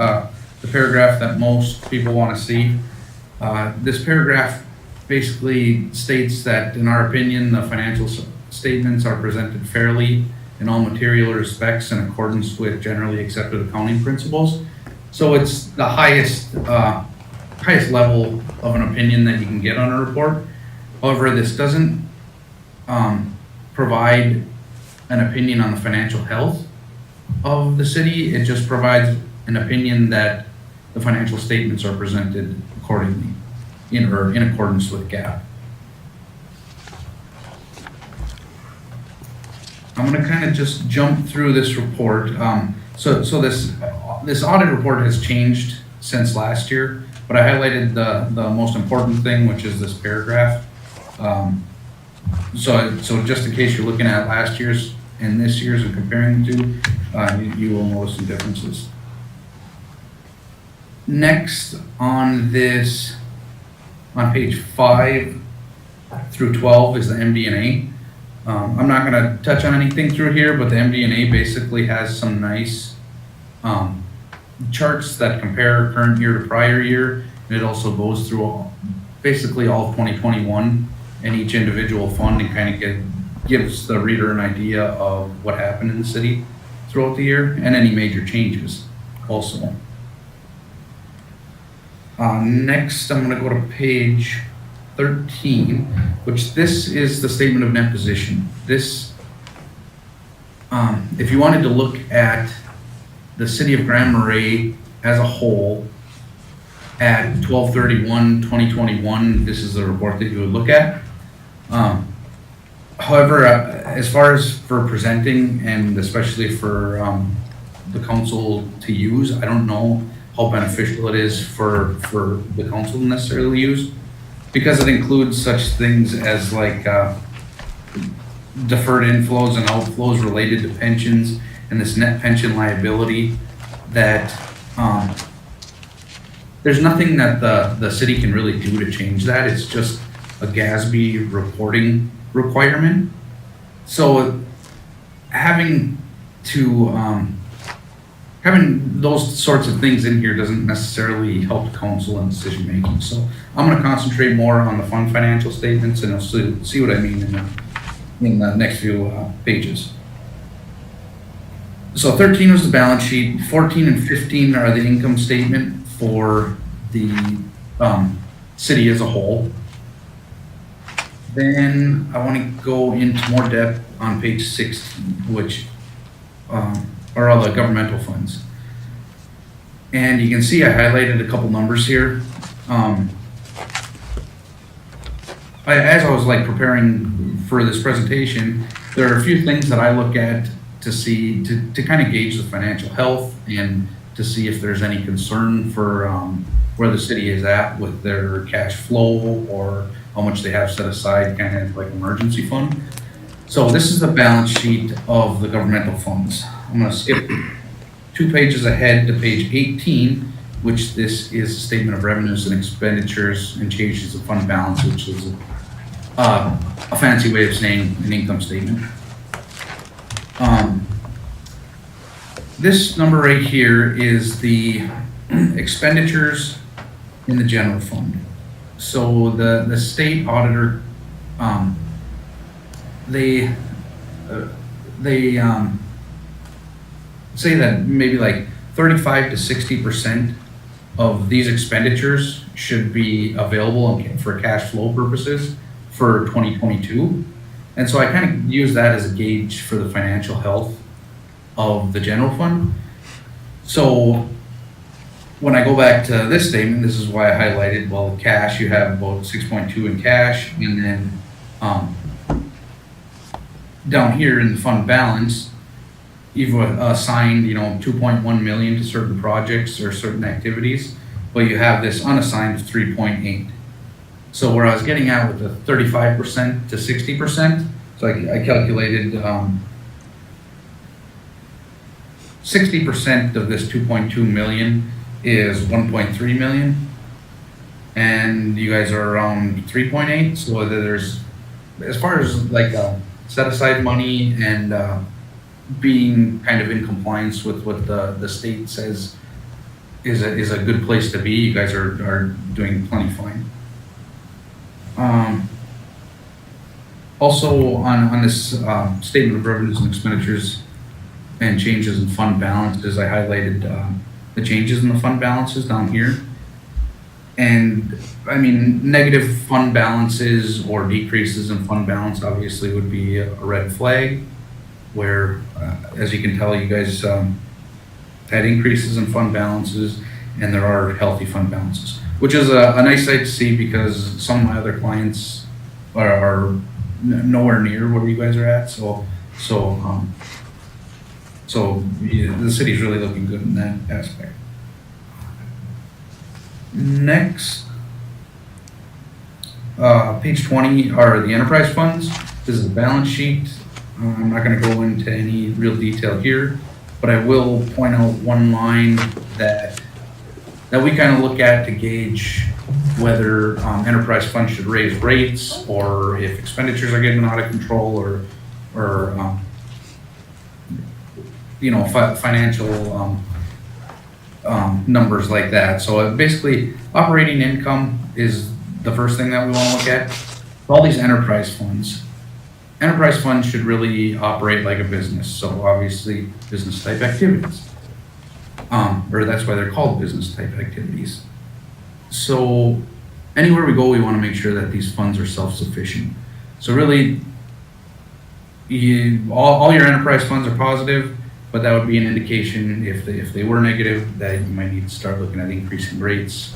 the paragraph that most people want to see. This paragraph basically states that, in our opinion, the financial statements are presented fairly in all material respects in accordance with generally accepted accounting principles. So it's the highest level of an opinion that you can get on a report. However, this doesn't provide an opinion on the financial health of the city. It just provides an opinion that the financial statements are presented accordingly, in accordance with GAAP. I'm going to kind of just jump through this report. So this audit report has changed since last year, but I highlighted the most important thing, which is this paragraph. So just in case you're looking at last year's and this year's and comparing the two, you will notice some differences. Next on this, on page 5 through 12 is the MD&A. I'm not going to touch on anything through here, but the MD&A basically has some nice charts that compare current year to prior year. And it also goes through basically all of 2021 and each individual fund, and kind of gives the reader an idea of what happened in the city throughout the year and any major changes also. Next, I'm going to go to page 13, which this is the statement of net position. This, if you wanted to look at the city of Grand Marais as a whole at 12/31/2021, this is the report that you would look at. However, as far as for presenting and especially for the council to use, I don't know how beneficial it is for the council to necessarily use, because it includes such things as like deferred inflows and outflows related to pensions and this net pension liability that there's nothing that the city can really do to change that. It's just a GASB reporting requirement. So having those sorts of things in here doesn't necessarily help the council in decision making. So I'm going to concentrate more on the fund financial statements, and you'll see what I mean in the next few pages. So 13 was the balance sheet, 14 and 15 are the income statement for the city as a whole. Then I want to go into more depth on page 16, which are all the governmental funds. And you can see I highlighted a couple numbers here. As I was like preparing for this presentation, there are a few things that I look at to see, to kind of gauge the financial health and to see if there's any concern for where the city is at with their cash flow or how much they have set aside, kind of like emergency fund. So this is the balance sheet of the governmental funds. I'm going to skip 2 pages ahead to page 18, which this is a statement of revenues and expenditures and changes of fund balance, which is a fancy way of saying an income statement. This number right here is the expenditures in the general fund. So the state auditor, they say that maybe like 35 to 60% of these expenditures should be available for cash flow purposes for 2022. And so I kind of use that as a gauge for the financial health of the general fund. So when I go back to this statement, this is why I highlighted, well, cash, you have about 6.2 in cash, and then down here in the fund balance, you've assigned, 2.1 million to certain projects or certain activities, but you have this unassigned of 3.8. So where I was getting at with the 35% to 60%, so I calculated 60% of this 2.2 million is 1.3 million. And you guys are around 3.8, so there's, as far as like set aside money and being kind of in compliance with what the state says is a good place to be, you guys are doing plenty fine. Also on this statement of revenues and expenditures and changes in fund balances, I highlighted the changes in the fund balances down here. And I mean, negative fund balances or decreases in fund balance obviously would be a red flag, where as you can tell, you guys had increases in fund balances and there are healthy fund balances, which is a nice sight to see, because some of my other clients are nowhere near where you guys are at. So yeah, the city's really looking good in that aspect. Next, page 20 are the enterprise funds. This is the balance sheet. I'm not going to go into any real detail here, but I will point out one line that we kind of look at to gauge whether enterprise funds should raise rates, or if expenditures are getting out of control, or financial numbers like that. So basically, operating income is the first thing that we want to look at. All these enterprise funds should really operate like a business. So obviously, business type activities, or that's why they're called business type activities. So anywhere we go, we want to make sure that these funds are self-sufficient. So really, all your enterprise funds are positive, but that would be an indication, if they were negative, that you might need to start looking at increasing rates,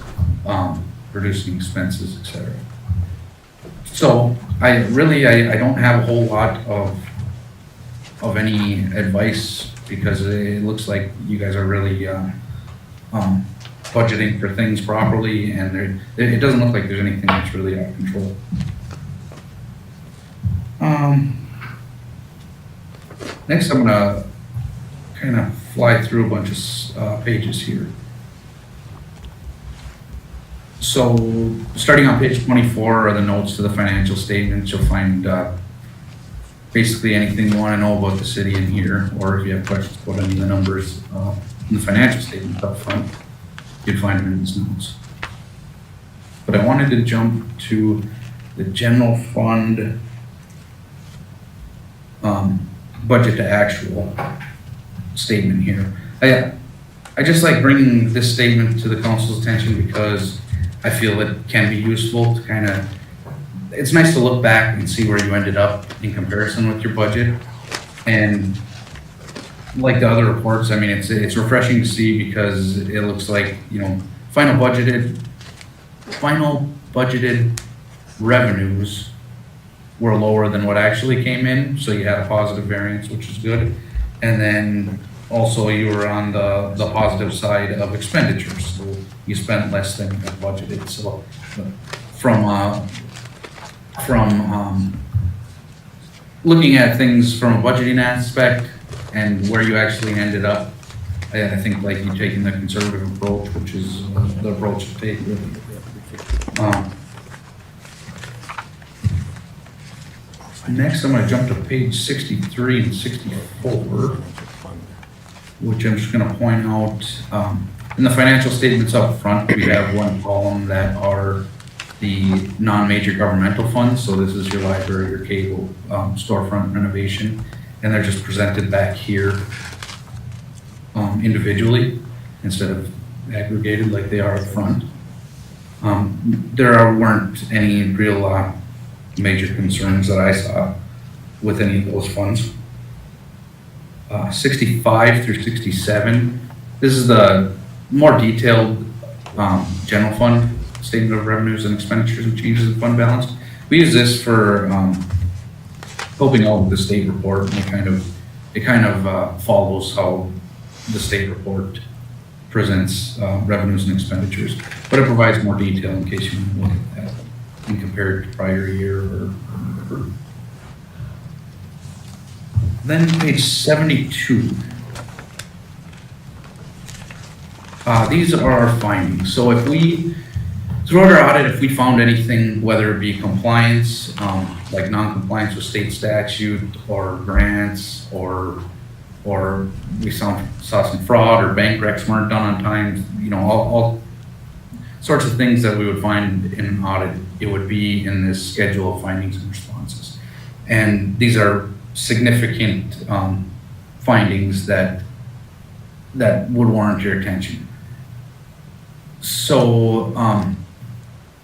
reducing expenses, etc. So I don't have a whole lot of any advice, because it looks like you guys are really budgeting for things properly, and it doesn't look like there's anything that's really out of control. Next, I'm gonna kind of fly through a bunch of pages here. So starting on page 24 are the notes to the financial statements. You'll find basically anything you want to know about the city in here, or if you have questions about any of the numbers in the financial statement up front, you'd find them in these notes. But I wanted to jump to the general fund budget to actual statement here. I just like bringing this statement to the council's attention, because I feel it can be useful to kind of, it's nice to look back and see where you ended up in comparison with your budget. And like the other reports, I mean, it's refreshing to see, because it looks like, final budgeted revenues were lower than what actually came in, so you had a positive variance, which is good. And then also you were on the positive side of expenditures, so you spent less than you had budgeted. So from looking at things from a budgeting aspect and where you actually ended up, I think like you taking the conservative approach, which is the approach to take, really. Next, I'm going to jump to page 63 and 64, which I'm just going to point out. In the financial statements up front, we have one column that are the non-major governmental funds. So this is your library, your cable, storefront renovation, and they're just presented back here individually instead of aggregated like they are up front. There weren't any real major concerns that I saw with any of those funds. 65 through 67, this is the more detailed general fund statement of revenues and expenditures and changes in fund balance. We use this for helping out with the state report, and it kind of follows how the state report presents revenues and expenditures, but it provides more detail in case you want to look at that and compare it to prior year or whatever. Then page 72. These are our findings. So if we, throughout our audit, if we found anything, whether it be compliance, like non-compliance with state statute or grants, or we saw some fraud or bank recs weren't done on time, you know, all sorts of things that we would find in an audit, it would be in this schedule of findings and responses. And these are significant findings that would warrant your attention. So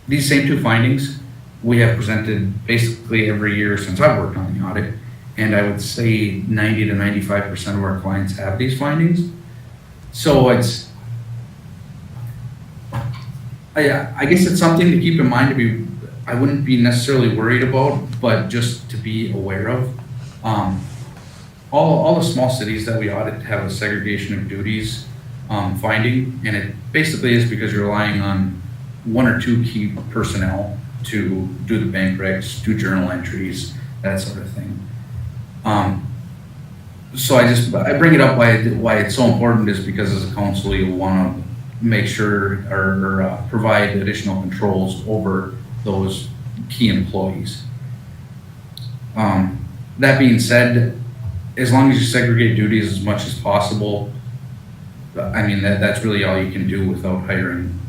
these same two findings we have presented basically every year since I've worked on the audit, and I would say 90 to 95% of our clients have these findings. So it's, I guess it's something to keep in mind, I wouldn't be necessarily worried about, but just to be aware of. All the small cities that we audit have a segregation of duties finding, and it basically is because you're relying on one or two key personnel to do the bank recs, do journal entries, that sort of thing. So I bring it up why it's so important is because as a council you want to make sure or provide additional controls over those key employees. That being said, as long as you segregate duties as much as possible, I mean, that's really all you can do without hiring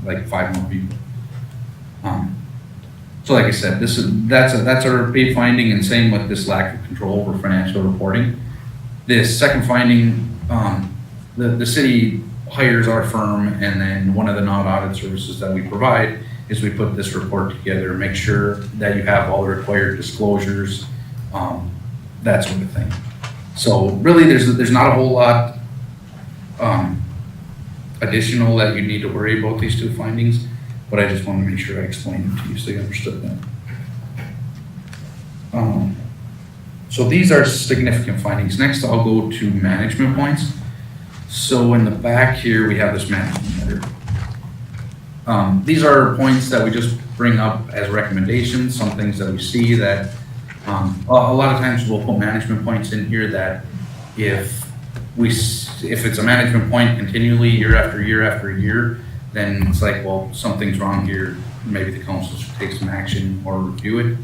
like 5 more people. So like I said, that's our big finding, and same with this lack of control over financial reporting. This second finding, the city hires our firm, and then one of the non-audit services that we provide is we put this report together, make sure that you have all the required disclosures, that sort of thing. So really, there's not a whole lot additional that you need to worry about these two findings, but I just want to make sure I explained them to you so you understood them. So these are significant findings. Next, I'll go to management points. So in the back here, we have this management letter. These are points that we just bring up as recommendations, some things that we see that a lot of times we'll put management points in here that if it's a management point continually year after year after year, then it's like, well, something's wrong here. Maybe the council should take some action or review it.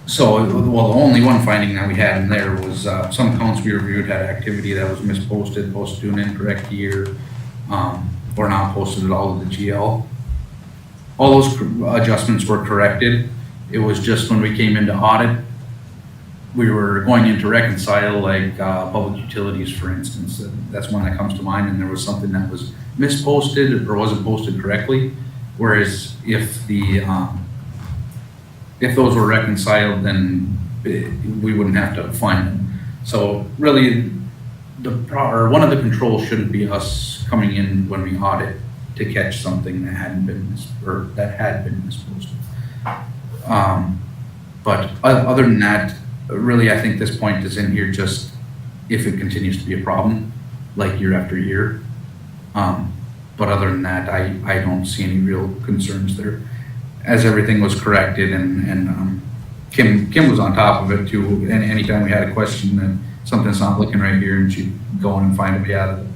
So, well, the only one finding that we had in there was some accounts we reviewed had activity that was misposted, posted to an incorrect year, or not posted at all to the GL. All those adjustments were corrected. It was just when we came into audit, we were going in to reconcile like public utilities, for instance. That's one that comes to mind, and there was something that was misposted or wasn't posted correctly. Whereas if those were reconciled, then we wouldn't have to find them. So really, one of the controls shouldn't be us coming in when we audit to catch something that had been misposted. But other than that, really, I think this point is in here just if it continues to be a problem, like year after year. But other than that, I don't see any real concerns there, as everything was corrected, and Kim was on top of it too. And anytime we had a question that something's not looking right here, and she'd go in and find it.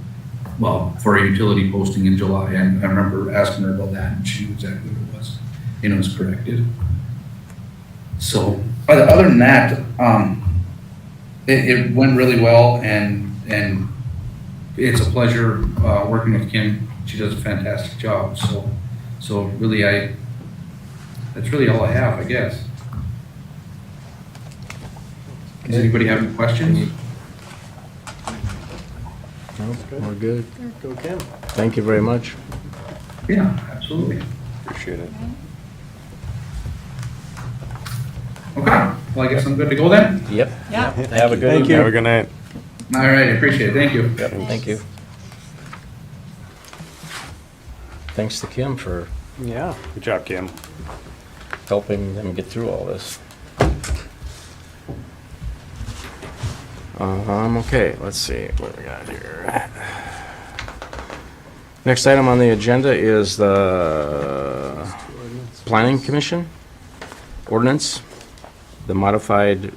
Well, for a utility posting in July, and I remember asking her about that, and she knew exactly what it was, and it was corrected. So other than that, it went really well, and it's a pleasure working with Kim. She does a fantastic job. So really, that's really all I have, I guess. Does anybody have any questions? No, we're good. Go Kim. Thank you very much. Yeah, absolutely. Appreciate it. Okay, well, I guess I'm good to go then. Yep. Yeah. Have a good Thank you. evening. Have a good night. All right, I appreciate it. Thank you. Thank you. Thanks to Kim for Yeah. Good job, Kim. helping them get through all this. Okay, let's see what we got here. Next item on the agenda is the Planning Commission, ordinance, the modified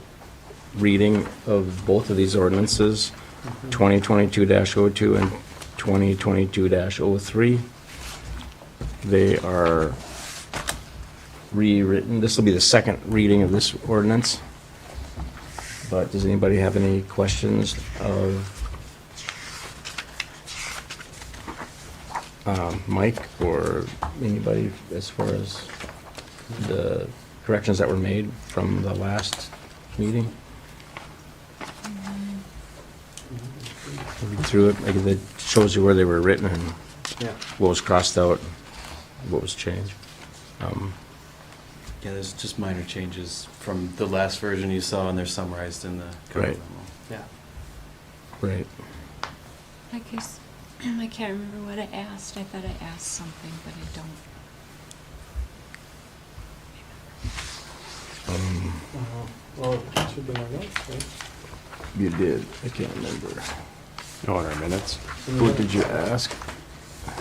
reading of both of these ordinances, 2022-02 and 2022-03. They are rewritten. This will be the second reading of this ordinance. But does anybody have any questions of Mike or anybody as far as the corrections that were made from the last meeting? Read through it, like it shows you where they were written and Yeah. what was crossed out, what was changed. Yeah, there's just minor changes from the last version you saw, and they're summarized in the cover Right. memo. Yeah. Right. I guess, I can't remember what I asked. I thought I asked something, but I don't. Well, it should be my notes, right? You did, I can't remember. No, in our minutes. What did you ask?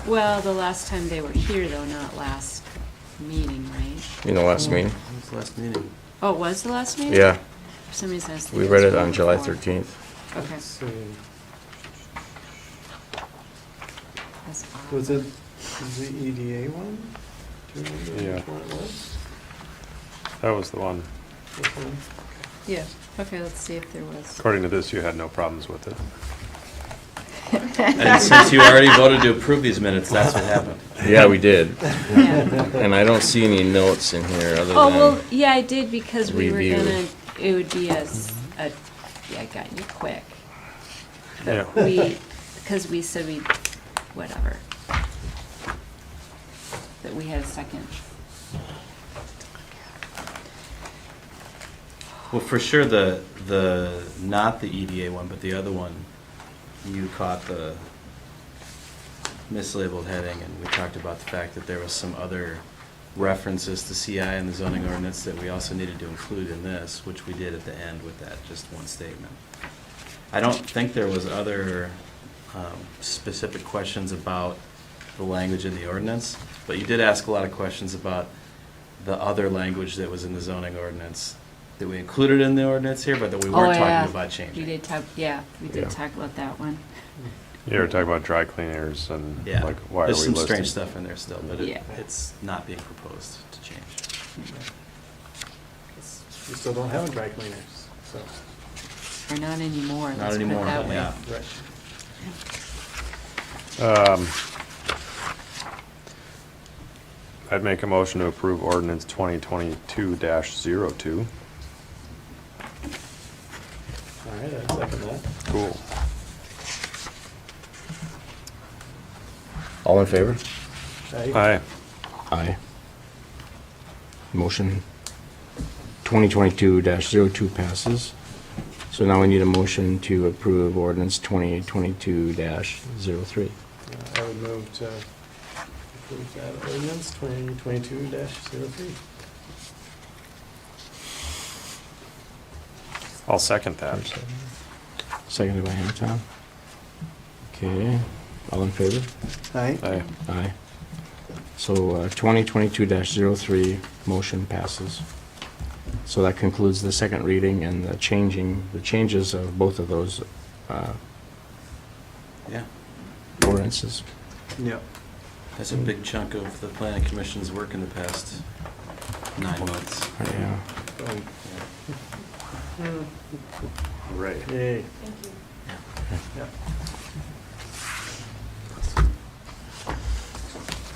Well, the last time they were here, though, not last meeting, right? In the last meeting? When was the last meeting? Oh, it was the last meeting? Yeah, For some reason, I was thinking we it read was it on July before. 13th. Okay. Let's see. That's odd. Was it the EDA one? Do you remember Yeah. which one it was? That was the one. This one? Yeah, okay, let's see if there was. According to this, you had no problems with it. And since you already voted to approve these minutes, that's what happened. Yeah, we did. Yeah. And I don't see any notes in here other Oh, well, than, yeah, I did because we were Review. gonna, it would be yeah, I got you quick. Yeah. Because we said we, whatever. That we had a second. Well, for sure, not the EDA one, but the other one, you caught the mislabeled heading, and we talked about the fact that there was some other references to CI in the zoning ordinance that we also needed to include in this, which we did at the end with that, just one statement. I don't think there was other specific questions about the language in the ordinance, but you did ask a lot of questions about the other language that was in the zoning ordinance that we included in the ordinance here, but that we weren't Oh, yeah. talking about changing. We did talk, yeah, we did Yeah. talk about that one. You were talking about dry cleaners and Yeah, like, why are we there's listing? some strange stuff in there still, but Yeah. it's not being proposed to change. We still don't have a dry cleaners, so. Or not anymore, Not let's put it anymore, that way. yeah. Right. I'd make a motion to approve ordinance 2022-02. All right, I second that. Cool. all in favor? Aye. Aye. Motion 2022-02 passes. So now we need a motion to approve ordinance 2022-03. I would move to approve that ordinance 2022-03. I'll second that. Seconded by Anton. Okay, all in favor? Aye. Aye. Aye. So 2022-03 motion passes. So that concludes the second reading and the changes of both of those Yeah, ordinances. Yep. that's a big chunk of the planning commission's work in the past 9 months. Yeah. Right. Yay. Yep.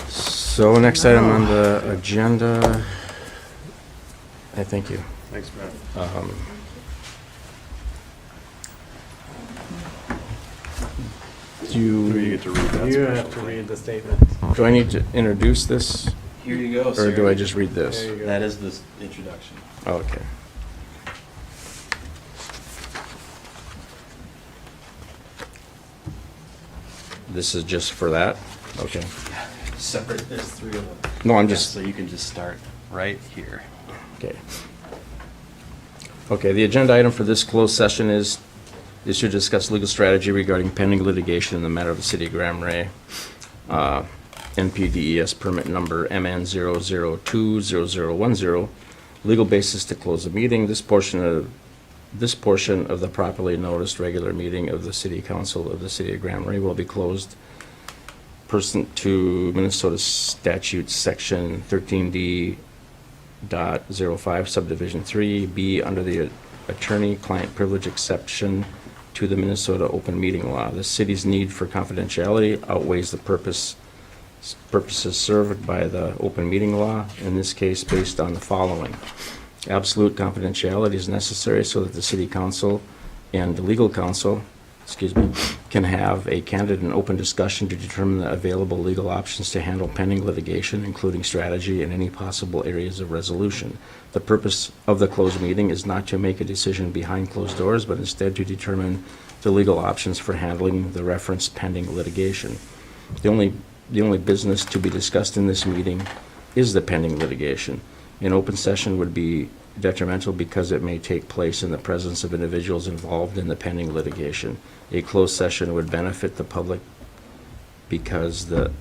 So next item on the agenda, I thank you. Thanks, Matt. Do you get to read that? You special have to thing? read the statement. Do I need to introduce this, Here you go, or do I just read this? There you go. That is the introduction. Oh, okay. This is just for that? Okay. Separate, there's 3 of them. No, I'm Yeah, just, So you can just start right here. okay. Okay, the agenda item for this closed session is to discuss legal strategy regarding pending litigation in the matter of the city of Grand Marais. NPDES permit number MN0020010, legal basis to close the meeting. This portion of the properly noticed regular meeting of the City Council of the City of Grand Marais will be closed pursuant to Minnesota Statute Section 13D.05 Subdivision 3B under the attorney-client privilege exception to the Minnesota Open Meeting Law. The city's need for confidentiality outweighs the purposes served by the open meeting law, in this case based on the following. Absolute confidentiality is necessary so that the city council and the legal counsel, can have a candid and open discussion to determine the available legal options to handle pending litigation, including strategy and any possible areas of resolution. The purpose of the closed meeting is not to make a decision behind closed doors, but instead to determine the legal options for handling the referenced pending litigation. The only business to be discussed in this meeting is the pending litigation. An open session would be detrimental because it may take place in the presence of individuals involved in the pending litigation. A closed session would benefit the public because the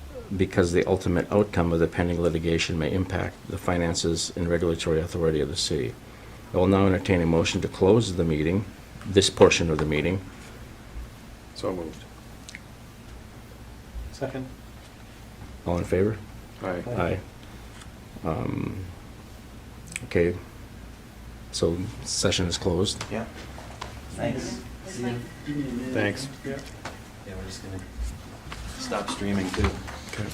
ultimate outcome of the pending litigation may impact the finances and regulatory authority of the city. I will now entertain a motion to close the meeting, this portion of the meeting. So moved. Second. All in favor? Aye. Aye. Okay, so session is closed. Yeah. Thanks. See ya. Thanks. Yeah, we're just gonna stop streaming too. Okay.